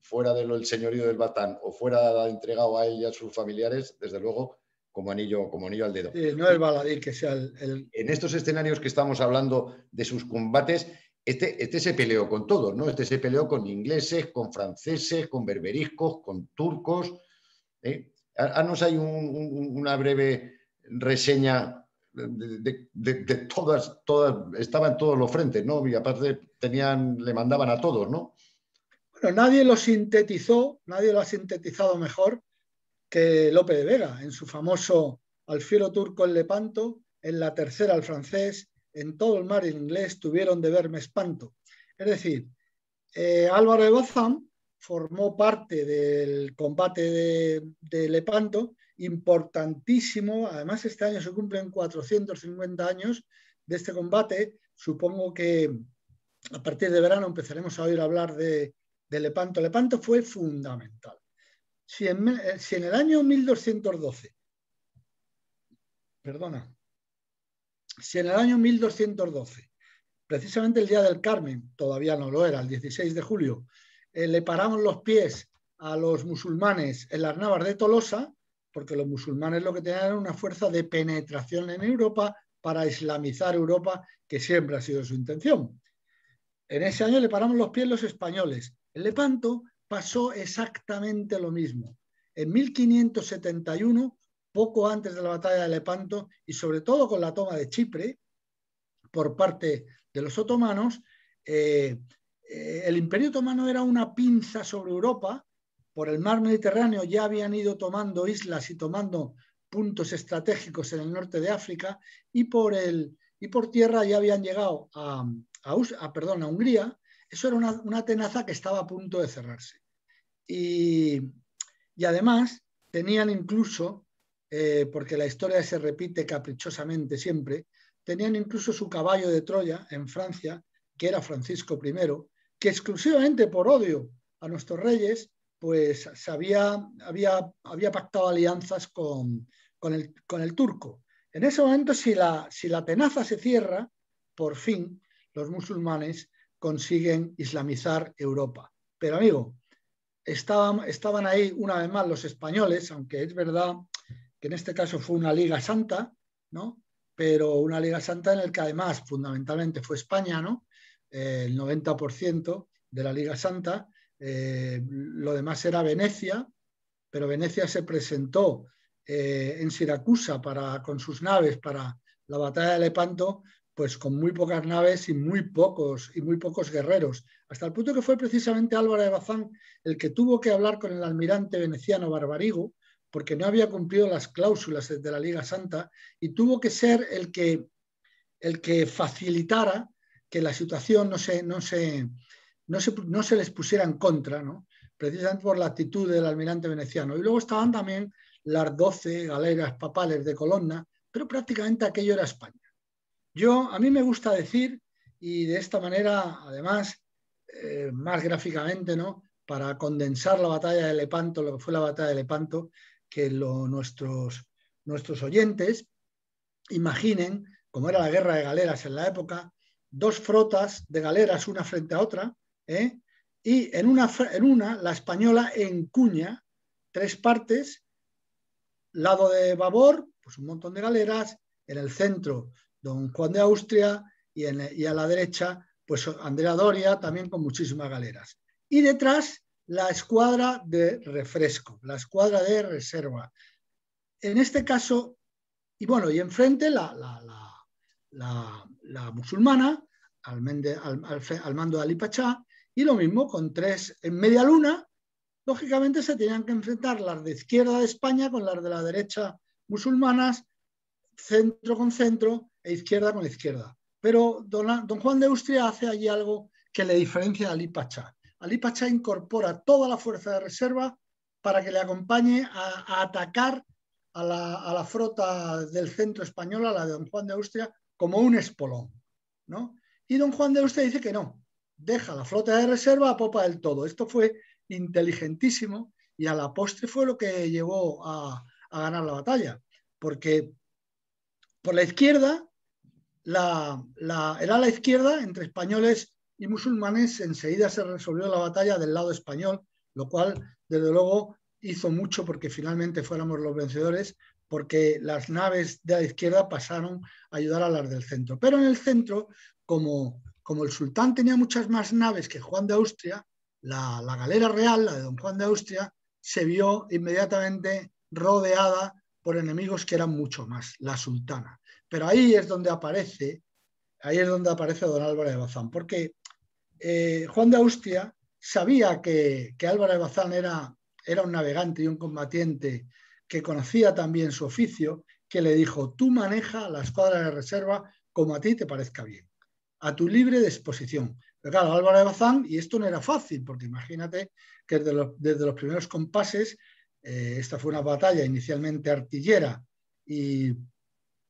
fuera del señorío del Batán o fuera entregado a él y a sus familiares, desde luego, como anillo al dedo. Sí, no es baladí que sea el... En estos escenarios que estamos hablando de sus combates, este se peleó con todos, ¿no? Este se peleó con ingleses, con franceses, con berberiscos, con turcos. Haznos ahí una breve reseña de todas, estaban en todos los frentes, ¿no? Y aparte le mandaban a todos, ¿no? Bueno, nadie lo ha sintetizado mejor que Lope de Vega en su famoso Al fiero turco en Lepanto, en la tercera al francés, en todo el mar en inglés tuvieron de verme espanto. Es decir, Álvaro de Bazán formó parte del combate de Lepanto, importantísimo. Además, este año se cumplen 450 años de este combate. Supongo que a partir de verano empezaremos a oír hablar de Lepanto. Lepanto fue fundamental. Si en el año 1212, si en el año 1212, precisamente el día del Carmen, todavía no lo era, el 16 de julio, le paramos los pies a los musulmanes en las Navas de Tolosa, porque los musulmanes lo que tenían era una fuerza de penetración en Europa para islamizar Europa, que siempre ha sido su intención. En ese año le paramos los pies los españoles. En Lepanto pasó exactamente lo mismo. En 1571, poco antes de la batalla de Lepanto, y sobre todo con la toma de Chipre por parte de los otomanos, el Imperio Otomano era una pinza sobre Europa. Por el mar Mediterráneo ya habían ido tomando islas y tomando puntos estratégicos en el norte de África, y por tierra ya habían llegado a Hungría. Eso era una tenaza que estaba a punto de cerrarse. Y además tenían incluso, porque la historia se repite caprichosamente siempre, tenían incluso su caballo de Troya en Francia, que era Francisco I, que exclusivamente por odio a nuestros reyes, pues había pactado alianzas con el turco. En ese momento, si la tenaza se cierra, por fin los musulmanes consiguen islamizar Europa. Pero, amigo, estaban ahí una vez más los españoles, aunque es verdad que en este caso fue una Liga Santa, ¿no? Pero una Liga Santa en la que además fundamentalmente fue España, ¿no? El 90% de la Liga Santa, lo demás era Venecia, pero Venecia se presentó en Siracusa con sus naves para la batalla de Lepanto, pues con muy pocas naves y muy pocos guerreros, hasta el punto que fue precisamente Álvaro de Bazán el que tuvo que hablar con el almirante veneciano Barbarigo, porque no había cumplido las cláusulas de la Liga Santa, y tuvo que ser el que facilitara que la situación no se les pusiera en contra, ¿no? Precisamente por la actitud del almirante veneciano. Y luego estaban también las 12 galeras papales de Colonna, pero prácticamente aquello era España. A mí me gusta decir, y de esta manera, además, más gráficamente, ¿no? Para condensar la batalla de Lepanto, lo que fue la batalla de Lepanto, que nuestros oyentes imaginen, como era la guerra de galeras en la época, dos frotas de galeras una frente a otra, y en una la española encuña 3 partes, lado de babor, pues un montón de galeras, en el centro don Juan de Austria, y a la derecha pues Andrea Doria, también con muchísimas galeras. Y detrás la escuadra de refresco, la escuadra de reserva. En este caso, y enfrente la musulmana, al mando de Ali Pachá, y lo mismo con 3 en media luna. Lógicamente se tenían que enfrentar las de izquierda de España con las de la derecha musulmanas, centro con centro e izquierda con izquierda. Pero don Juan de Austria hace allí algo que le diferencia a Alí Pachá. Alí Pachá incorpora toda la fuerza de reserva para que le acompañe a atacar a la flota del centro español, a la de don Juan de Austria, como un espolón, ¿no? Y don Juan de Austria dice que no, deja la flota de reserva a popa del todo. Esto fue inteligentísimo y a la postre fue lo que llevó a ganar la batalla, porque por la izquierda, era la izquierda, entre españoles y musulmanes, enseguida se resolvió la batalla del lado español, lo cual, desde luego, hizo mucho porque finalmente fuéramos los vencedores, porque las naves de la izquierda pasaron a ayudar a las del centro. Pero en el centro, como el sultán tenía muchas más naves que Juan de Austria, la galera real, la de don Juan de Austria, se vio inmediatamente rodeada por enemigos que eran mucho más, la sultana. Pero ahí es donde aparece don Álvaro de Bazán, porque Juan de Austria sabía que Álvaro de Bazán era un navegante y un combatiente que conocía también su oficio, que le dijo: tú maneja la escuadra de reserva como a ti te parezca bien, a tu libre disposición. Pero claro, Álvaro de Bazán, y esto no era fácil, porque imagínate que desde los primeros compases, esta fue una batalla inicialmente artillera y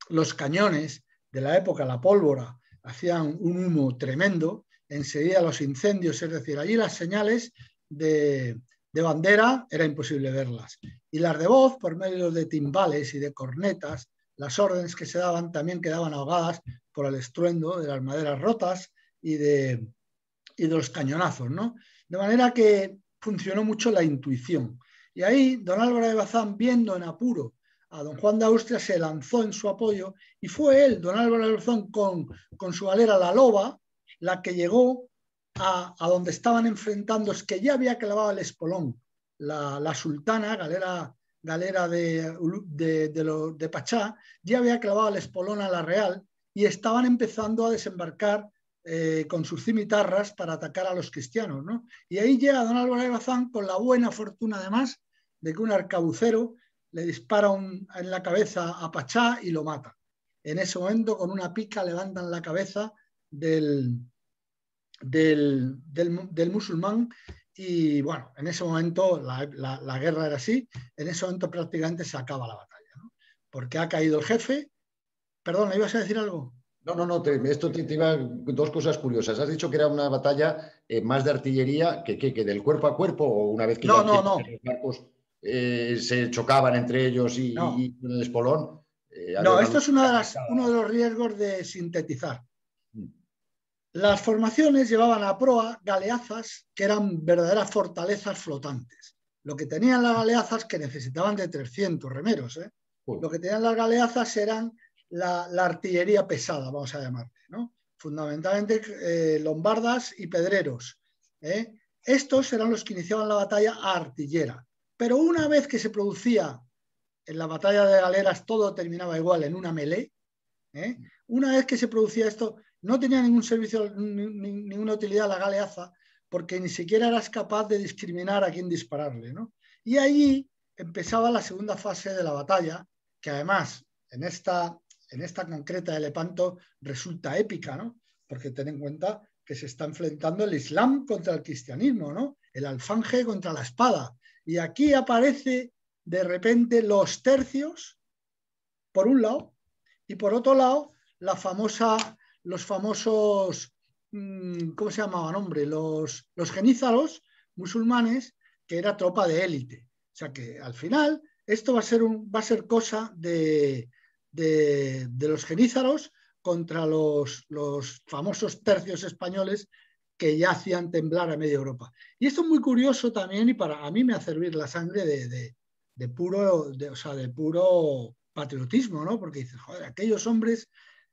los cañones de la época, la pólvora, hacían un humo tremendo, enseguida los incendios, es decir, allí las señales de bandera era imposible verlas. Y las de voz, por medio de timbales y de cornetas, las órdenes que se daban también quedaban ahogadas por el estruendo de las maderas rotas y de los cañonazos, ¿no? De manera que funcionó mucho la intuición. Y ahí don Álvaro de Bazán, viendo en apuro a don Juan de Austria, se lanzó en su apoyo y fue él, don Álvaro de Bazán, con su galera La Loba, la que llegó a donde estaban enfrentando, es que ya había clavado el espolón, la sultana, galera de Pachá, ya había clavado el espolón a la Real y estaban empezando a desembarcar con sus cimitarras para atacar a los cristianos, ¿no? Y ahí llega don Álvaro de Bazán con la buena fortuna, además, de que un arcabucero le dispara en la cabeza a Pachá y lo mata. En ese momento, con una pica, levantan la cabeza del musulmán y, bueno, en ese momento la guerra era así, en ese momento prácticamente se acaba la batalla, ¿no? Porque ha caído el jefe. Perdón, ¿ibas a decir algo? No, esto te iba dos cosas curiosas. Has dicho que era una batalla más de artillería que del cuerpo a cuerpo, o una vez que no. los barcos se chocaban entre ellos y el espolón. No, esto es uno de los riesgos de sintetizar. Las formaciones llevaban a proa galeazas que eran verdaderas fortalezas flotantes. Lo que tenían las galeazas, que necesitaban de 300 remeros, lo que tenían las galeazas eran la artillería pesada, vamos a llamarle, ¿no? Fundamentalmente lombardas y pedreros. Estos eran los que iniciaban la batalla artillera. Pero una vez que se producía en la batalla de galeras, todo terminaba igual en una melee. Una vez que se producía esto, no tenía ningún servicio, ninguna utilidad la galeaza, porque ni siquiera eras capaz de discriminar a quién dispararle, ¿no? Y allí empezaba la segunda fase de la batalla, que además en esta concreta de Lepanto resulta épica, ¿no? Porque ten en cuenta que se está enfrentando el Islam contra el cristianismo, ¿no? El alfanje contra la espada. Y aquí aparece de repente los tercios, por un lado, y por otro lado, los famosos, ¿cómo se llamaban, hombre? Los genízaros musulmanes, que era tropa de élite. O sea que al final esto va a ser cosa de los genízaros contra los famosos tercios españoles que ya hacían temblar a media Europa. Y esto es muy curioso también, y a mí me hace hervir la sangre de puro patriotismo, ¿no? Porque dices, joder, aquellos hombres...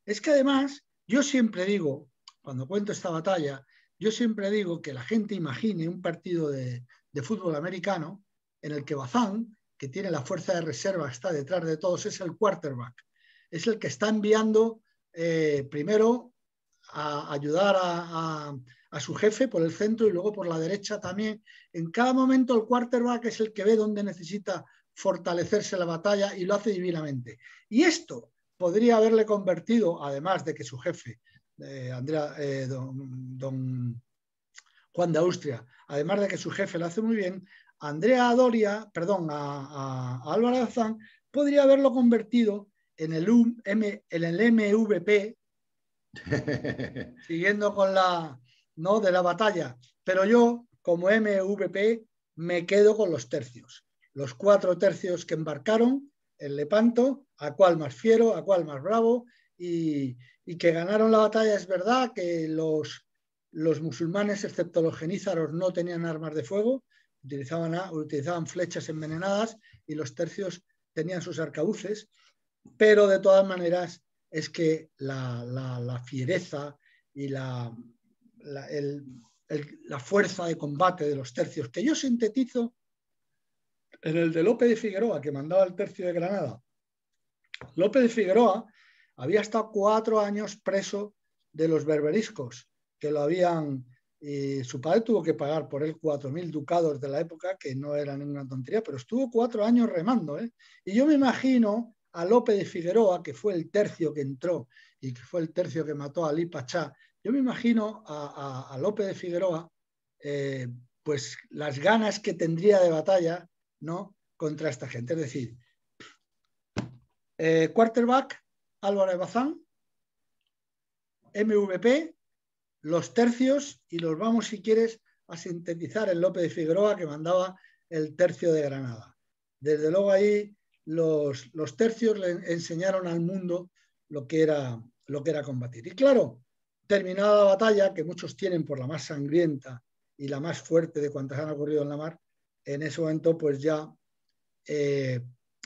Es que además, yo siempre digo, cuando cuento esta batalla, yo siempre digo que la gente imagine un partido de fútbol americano en el que Bazán, que tiene la fuerza de reserva, está detrás de todos, es el quarterback. Es el que está enviando primero a ayudar a su jefe por el centro y luego por la derecha también. En cada momento el quarterback es el que ve dónde necesita fortalecerse la batalla y lo hace divinamente. Y esto, podría haberle convertido, además de que su jefe, don Juan de Austria, además de que su jefe lo hace muy bien, a Álvaro de Bazán podría haberlo convertido en el MVP, siguiendo con la, ¿no?, de la batalla. Pero yo, como MVP, me quedo con los tercios. Los 4 tercios que embarcaron en Lepanto, a cuál más fiero, a cuál más bravo, y que ganaron la batalla. Es verdad que los musulmanes, excepto los genízaros, no tenían armas de fuego, utilizaban flechas envenenadas, y los tercios tenían sus arcabuces, pero de todas maneras es que la fiereza y la fuerza de combate de los tercios, que yo sintetizo en el de Lope de Figueroa, que mandaba el tercio de Granada. Lope de Figueroa había estado 4 años preso de los berberiscos, que lo habían... su padre tuvo que pagar por él 4.000 ducados de la época, que no era ninguna tontería, pero estuvo 4 años remando, ¿eh? Y yo me imagino a Lope de Figueroa, que fue el tercio que entró y que fue el tercio que mató a Ali Pachá. Yo me imagino a Lope de Figueroa, pues las ganas que tendría de batalla, ¿no?, contra esta gente. Es decir, quarterback, Álvaro de Bazán, MVP, los tercios, y los vamos, si quieres, a sintetizar en Lope de Figueroa, que mandaba el tercio de Granada. Desde luego ahí los tercios le enseñaron al mundo lo que era combatir. Y claro, terminada la batalla, que muchos tienen por la más sangrienta y la más fuerte de cuantas han ocurrido en la mar, en ese momento pues ya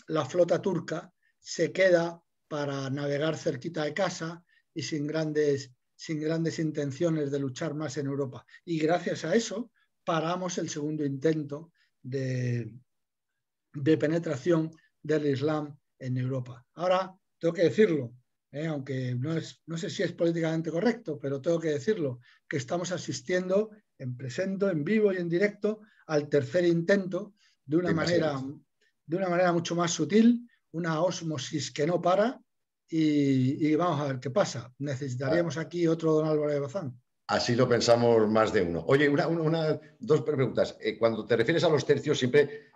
la flota turca se queda para navegar cerquita de casa y sin grandes intenciones de luchar más en Europa. Y gracias a eso paramos el segundo intento de penetración del Islam en Europa. Ahora, tengo que decirlo, aunque no sé si es políticamente correcto, pero tengo que decirlo, que estamos asistiendo en presente, en vivo y en directo, al tercer intento de una manera mucho más sutil, una ósmosis que no para, y vamos a ver qué pasa. Necesitaríamos aquí otro don Álvaro de Bazán. Así lo pensamos más de uno. Oye, dos preguntas. Cuando te refieres a los tercios, siempre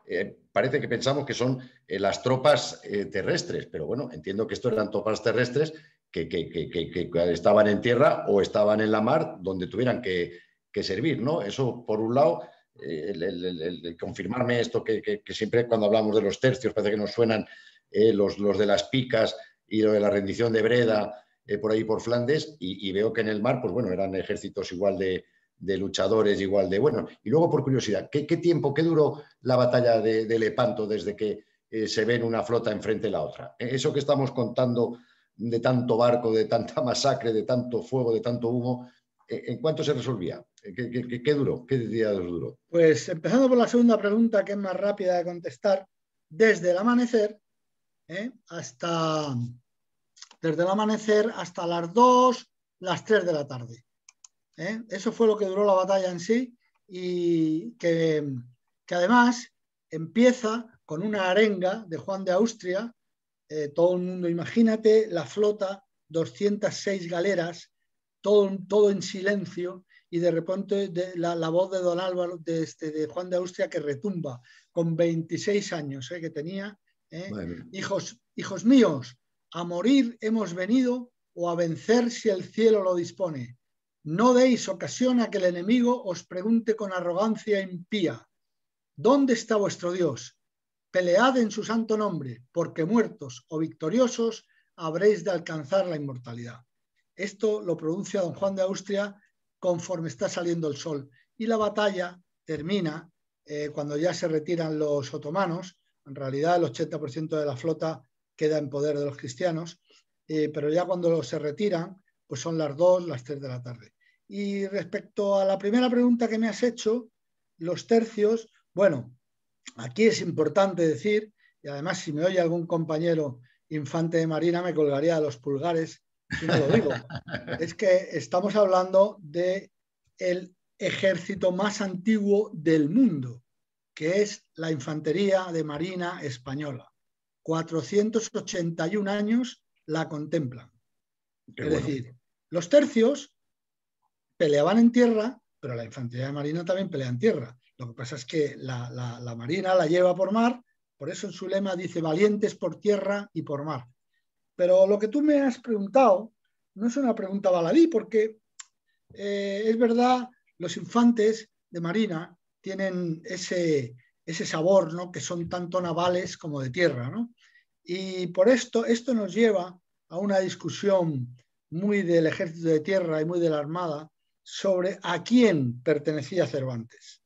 parece que pensamos que son las tropas terrestres, pero bueno, entiendo que esto eran tropas terrestres que estaban en tierra o estaban en la mar, donde tuvieran que servir, ¿no? Eso, por un lado, el confirmarme esto, que siempre cuando hablamos de los tercios parece que nos suenan los de las picas y lo de la rendición de Breda, por ahí por Flandes, y veo que en el mar, pues bueno, eran ejércitos igual de luchadores, igual de bueno. Y luego, por curiosidad, ¿qué duró la batalla de Lepanto desde que se ven una flota enfrente de la otra? Eso que estamos contando de tanto barco, de tanta masacre, de tanto fuego, de tanto humo, ¿en cuánto se resolvía? ¿Qué duró? ¿Qué días duró? Pues empezando por la segunda pregunta, que es más rápida de contestar, desde el amanecer hasta las 2, las 3 de la tarde. Eso fue lo que duró la batalla en sí, y que además empieza con una arenga de Juan de Austria. Todo el mundo, imagínate la flota, 206 galeras, todo en silencio, y de repente la voz de don Álvaro, de Juan de Austria, que retumba, con 26 años que tenía. Hijos míos, a morir hemos venido, o a vencer si el cielo lo dispone. No deis ocasión a que el enemigo os pregunte con arrogancia impía: ¿dónde está vuestro Dios? Pelead en su santo nombre, porque muertos o victoriosos habréis de alcanzar la inmortalidad. Esto lo pronuncia don Juan de Austria conforme está saliendo el sol, y la batalla termina cuando ya se retiran los otomanos. En realidad el 80% de la flota queda en poder de los cristianos, pero ya cuando se retiran, pues son las 2, las 3 de la tarde. Y respecto a la primera pregunta que me has hecho, los tercios, bueno, aquí es importante decir, y además si me oye algún compañero infante de marina me colgaría de los pulgares si no lo digo, es que estamos hablando del ejército más antiguo del mundo, que es la infantería de marina española. 481 años la contemplan. Qué Es bueno. decir, los tercios peleaban en tierra, pero la infantería de marina también pelea en tierra. Lo que pasa es que la marina la lleva por mar, por eso en su lema dice valientes por tierra y por mar. Pero lo que tú me has preguntado no es una pregunta baladí, porque es verdad, los infantes de marina tienen ese sabor, ¿no?, que son tanto navales como de tierra, ¿no? Y por esto nos lleva a una discusión muy del ejército de tierra y muy de la armada sobre a quién pertenecía Cervantes.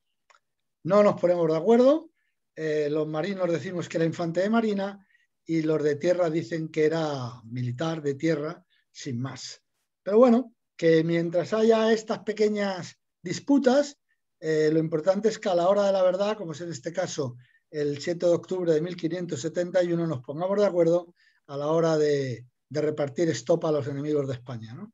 No nos ponemos de acuerdo, los marinos decimos que era infante de marina y los de tierra dicen que era militar de tierra, sin más. Pero bueno, que mientras haya estas pequeñas disputas, lo importante es que a la hora de la verdad, como es en este caso el 7 de octubre de 1571, nos pongamos de acuerdo a la hora de repartir estopa a los enemigos de España, ¿no?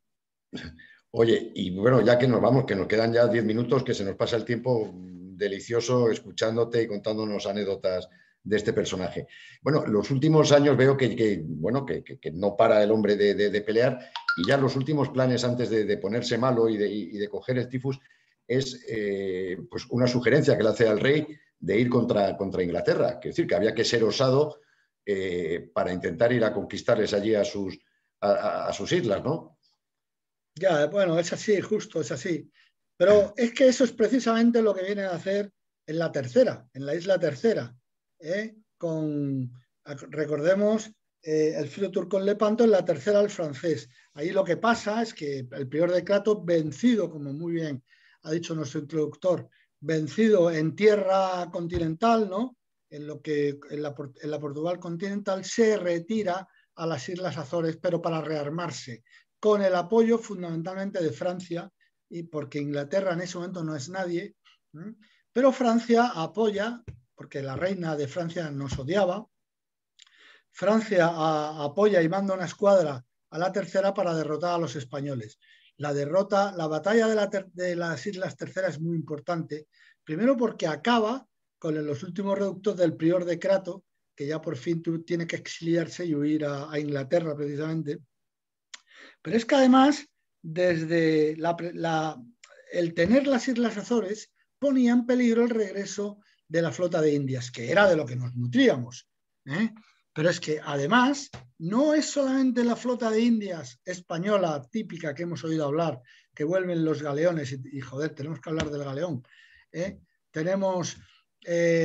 Oye, y bueno, ya que nos vamos, que nos quedan ya 10 minutos, que se nos pasa el tiempo delicioso escuchándote y contándonos anécdotas de este personaje. Bueno, los últimos años veo que no para el hombre de pelear, y ya los últimos planes antes de ponerse malo y de coger el tifus es pues una sugerencia que le hace al rey de ir contra Inglaterra. Es decir, que había que ser osado para intentar ir a conquistarles allí a sus islas, ¿no? Ya, bueno, es así, justo, es así. Pero es que eso es precisamente lo que viene a hacer en la tercera, en la isla Tercera. Recordemos, el filo turco en Lepanto, en la tercera el francés. Ahí lo que pasa es que el prior de Crato, vencido, como muy bien ha dicho nuestro introductor, vencido en tierra continental, ¿no?, en la Portugal continental, se retira a las Islas Azores, pero para rearmarse, con el apoyo fundamentalmente de Francia, y porque Inglaterra en ese momento no es nadie, pero Francia apoya, porque la reina de Francia nos odiaba. Francia apoya y manda una escuadra a la tercera para derrotar a los españoles. La batalla de las Islas Terceras es muy importante, primero porque acaba con los últimos reductos del prior de Crato, que ya por fin tiene que exiliarse y huir a Inglaterra precisamente. Pero es que además, desde el tener las Islas Azores, ponía en peligro el regreso de la flota de Indias, que era de lo que nos nutríamos. Pero es que además no es solamente la flota de Indias española típica que hemos oído hablar, que vuelven los galeones y joder, tenemos que hablar del galeón.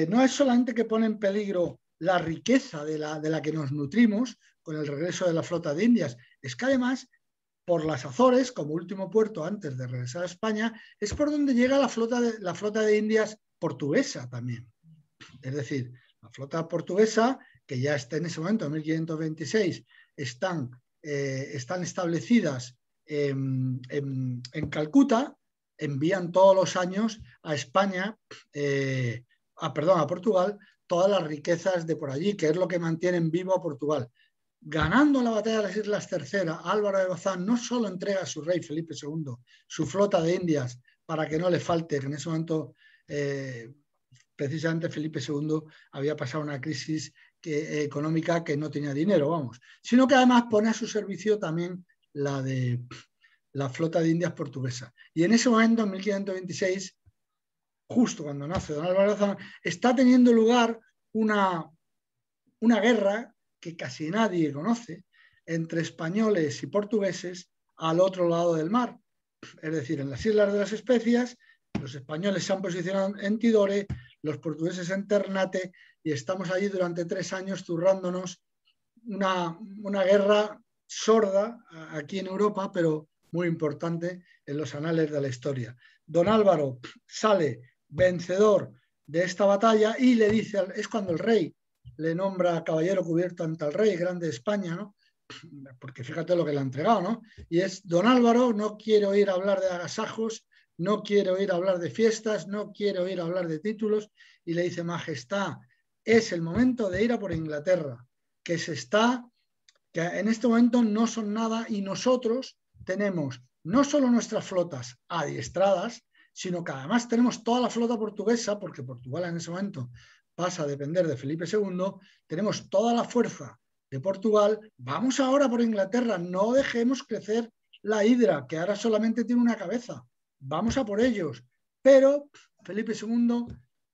No es solamente que pone en peligro la riqueza de la que nos nutrimos con el regreso de la flota de Indias, es que además por las Azores, como último puerto antes de regresar a España, es por donde llega la flota de Indias portuguesa también. Es decir, la flota portuguesa, que ya está en ese momento, en 1526, están establecidas en Calcuta, envían todos los años a España, a Portugal, todas las riquezas de por allí, que es lo que mantienen vivo a Portugal. Ganando la batalla de las Islas Tercera, Álvaro de Bazán no solo entrega a su rey Felipe II su flota de Indias para que no le falte, que en ese momento precisamente Felipe II había pasado una crisis económica que no tenía dinero, vamos, sino que además pone a su servicio también la flota de Indias portuguesa. Y en ese momento, en 1526, justo cuando nace don Álvaro de Bazán, está teniendo lugar una guerra que casi nadie conoce, entre españoles y portugueses al otro lado del mar. Es decir, en las Islas de las Especias, los españoles se han posicionado en Tidore, los portugueses en Ternate, y estamos allí durante 3 años zurrándonos una guerra sorda aquí en Europa, pero muy importante en los anales de la historia. Don Álvaro sale vencedor de esta batalla y le dice, es cuando el rey le nombra caballero cubierto ante el rey, grande de España, ¿no? Porque fíjate lo que le ha entregado, ¿no? Y es, don Álvaro, no quiero oír hablar de agasajos, no quiero oír hablar de fiestas, no quiero oír hablar de títulos, y le dice, majestad, es el momento de ir a por Inglaterra, que en este momento no son nada, y nosotros tenemos no solo nuestras flotas adiestradas, sino que además tenemos toda la flota portuguesa, porque Portugal en ese momento pasa a depender de Felipe II, tenemos toda la fuerza de Portugal, vamos ahora por Inglaterra, no dejemos crecer la hidra, que ahora solamente tiene una cabeza, vamos a por ellos. Pero Felipe II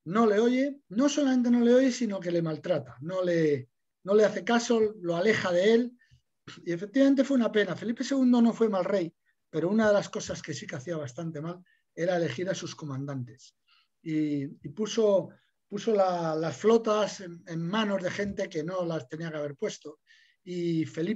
no le oye, no solamente no le oye, sino que le maltrata, no le hace caso, lo aleja de él, y efectivamente fue una pena. Felipe II no fue mal rey, pero una de las cosas que sí que hacía bastante mal era elegir a sus comandantes, y puso las flotas en manos de gente que no las tenía que haber puesto. Y don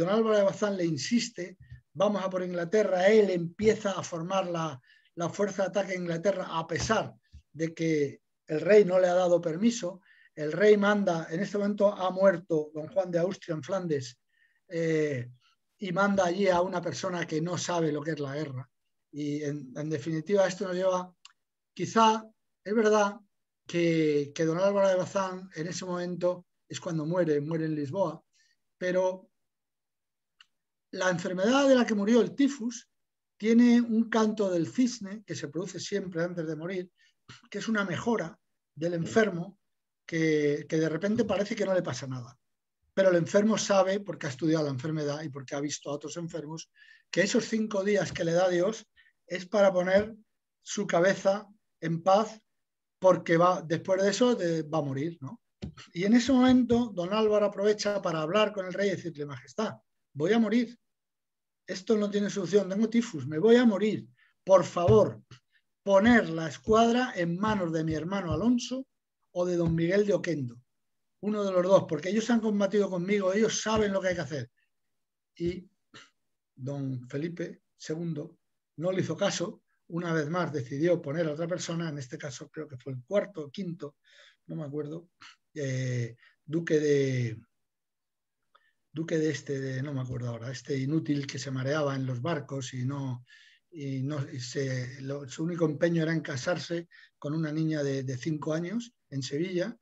Álvaro de Bazán le insiste, vamos a por Inglaterra. Él empieza a formar la fuerza de ataque a Inglaterra, a pesar de que el rey no le ha dado permiso. El rey manda, en este momento ha muerto don Juan de Austria en Flandes, y manda allí a una persona que no sabe lo que es la guerra. Y en definitiva esto nos lleva, quizá es verdad que don Álvaro de Bazán en ese momento es cuando muere en Lisboa, pero la enfermedad de la que murió, el tifus, tiene un canto del cisne que se produce siempre antes de morir, que es una mejora del enfermo, que de repente parece que no le pasa nada. Pero el enfermo sabe, porque ha estudiado la enfermedad y porque ha visto a otros enfermos, que esos 5 días que le da Dios es para poner su cabeza en paz, porque después de eso va a morir, ¿no? Y en ese momento don Álvaro aprovecha para hablar con el rey y decirle: Majestad, voy a morir, esto no tiene solución, tengo tifus, me voy a morir, por favor, poner la escuadra en manos de mi hermano Alonso o de don Miguel de Oquendo, uno de los dos, porque ellos han combatido conmigo, ellos saben lo que hay que hacer. Y don Felipe II no le hizo caso, una vez más decidió poner a otra persona, en este caso creo que fue el 4º o 5º, no me acuerdo, duque de no me acuerdo ahora, este inútil que se mareaba en los barcos su único empeño era en casarse con una niña de 5 años en Sevilla,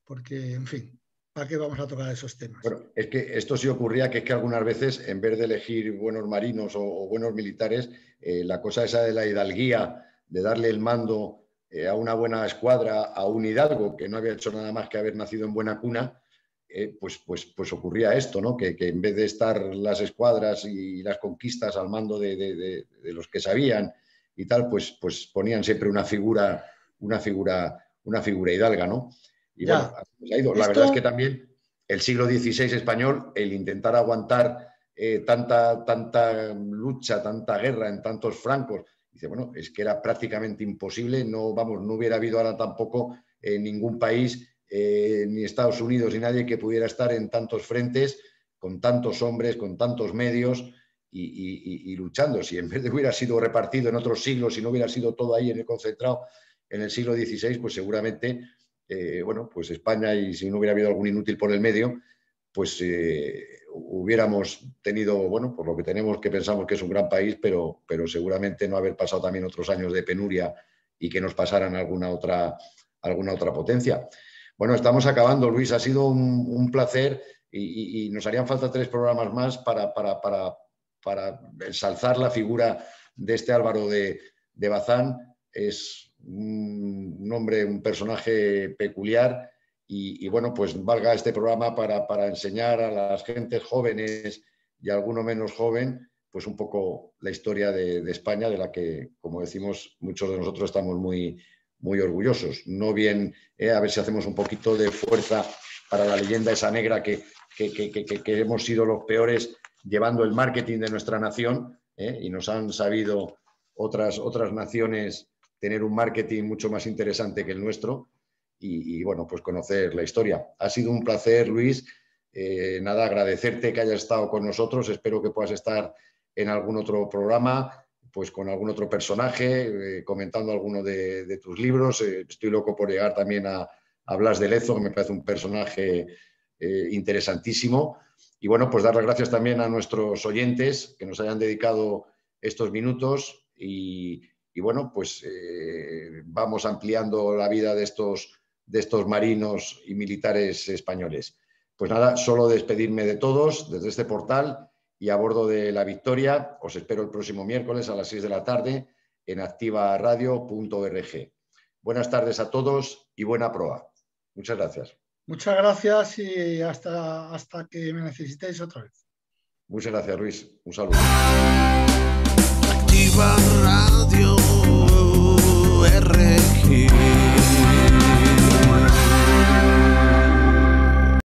porque, en fin, ¿para qué vamos a tocar esos temas? Bueno, es que esto sí ocurría, que es que algunas veces, en vez de elegir buenos marinos o buenos militares, la cosa esa de la hidalguía, de darle el mando a una buena escuadra, a un hidalgo que no había hecho nada más que haber nacido en buena cuna, pues ocurría esto, ¿no? Que en vez de estar las escuadras y las conquistas al mando de los que sabían y tal, pues ponían siempre una figura hidalga, ¿no? Y ya, bueno, ha ido. La verdad es que también el siglo XVI español, el intentar aguantar tanta lucha, tanta guerra en tantos francos, dice, bueno, es que era prácticamente imposible, no hubiera habido ahora tampoco ningún país, ni Estados Unidos, ni nadie que pudiera estar en tantos frentes, con tantos hombres, con tantos medios y luchando. Si en vez de hubiera sido repartido en otros siglos, si no hubiera sido todo ahí en el concentrado en el siglo XVI, pues seguramente, pues España, y si no hubiera habido algún inútil por el medio, pues hubiéramos tenido, por lo que tenemos, que pensamos que es un gran país, pero seguramente no haber pasado también otros años de penuria y que nos pasaran alguna otra potencia. Bueno, estamos acabando, Luis, ha sido un placer y nos harían falta 3 programas más para ensalzar la figura de este Álvaro de Bazán. Es un hombre, un personaje peculiar y bueno, pues valga este programa para enseñar a las gentes jóvenes y a alguno menos joven, pues un poco la historia de España, de la que, como decimos, muchos de nosotros estamos muy orgullosos. No bien, a ver si hacemos un poquito de fuerza para la leyenda esa negra que hemos sido los peores llevando el marketing de nuestra nación, y nos han sabido otras naciones tener un marketing mucho más interesante que el nuestro y bueno, pues conocer la historia. Ha sido un placer, Luis. Nada, agradecerte que hayas estado con nosotros. Espero que puedas estar en algún otro programa, pues con algún otro personaje, comentando alguno de tus libros. Estoy loco por llegar también a Blas de Lezo, que me parece un personaje interesantísimo. Y bueno, pues dar las gracias también a nuestros oyentes que nos hayan dedicado estos minutos y bueno, pues vamos ampliando la vida de estos marinos y militares españoles. Pues nada, solo despedirme de todos desde este portal y a bordo de La Victoria. Os espero el próximo miércoles a las 6 de la tarde en activaradio.org. Buenas tardes a todos y buena proa. Muchas gracias. Muchas gracias y hasta que me necesitéis otra vez. Muchas gracias, Luis. Un saludo. Activa Radio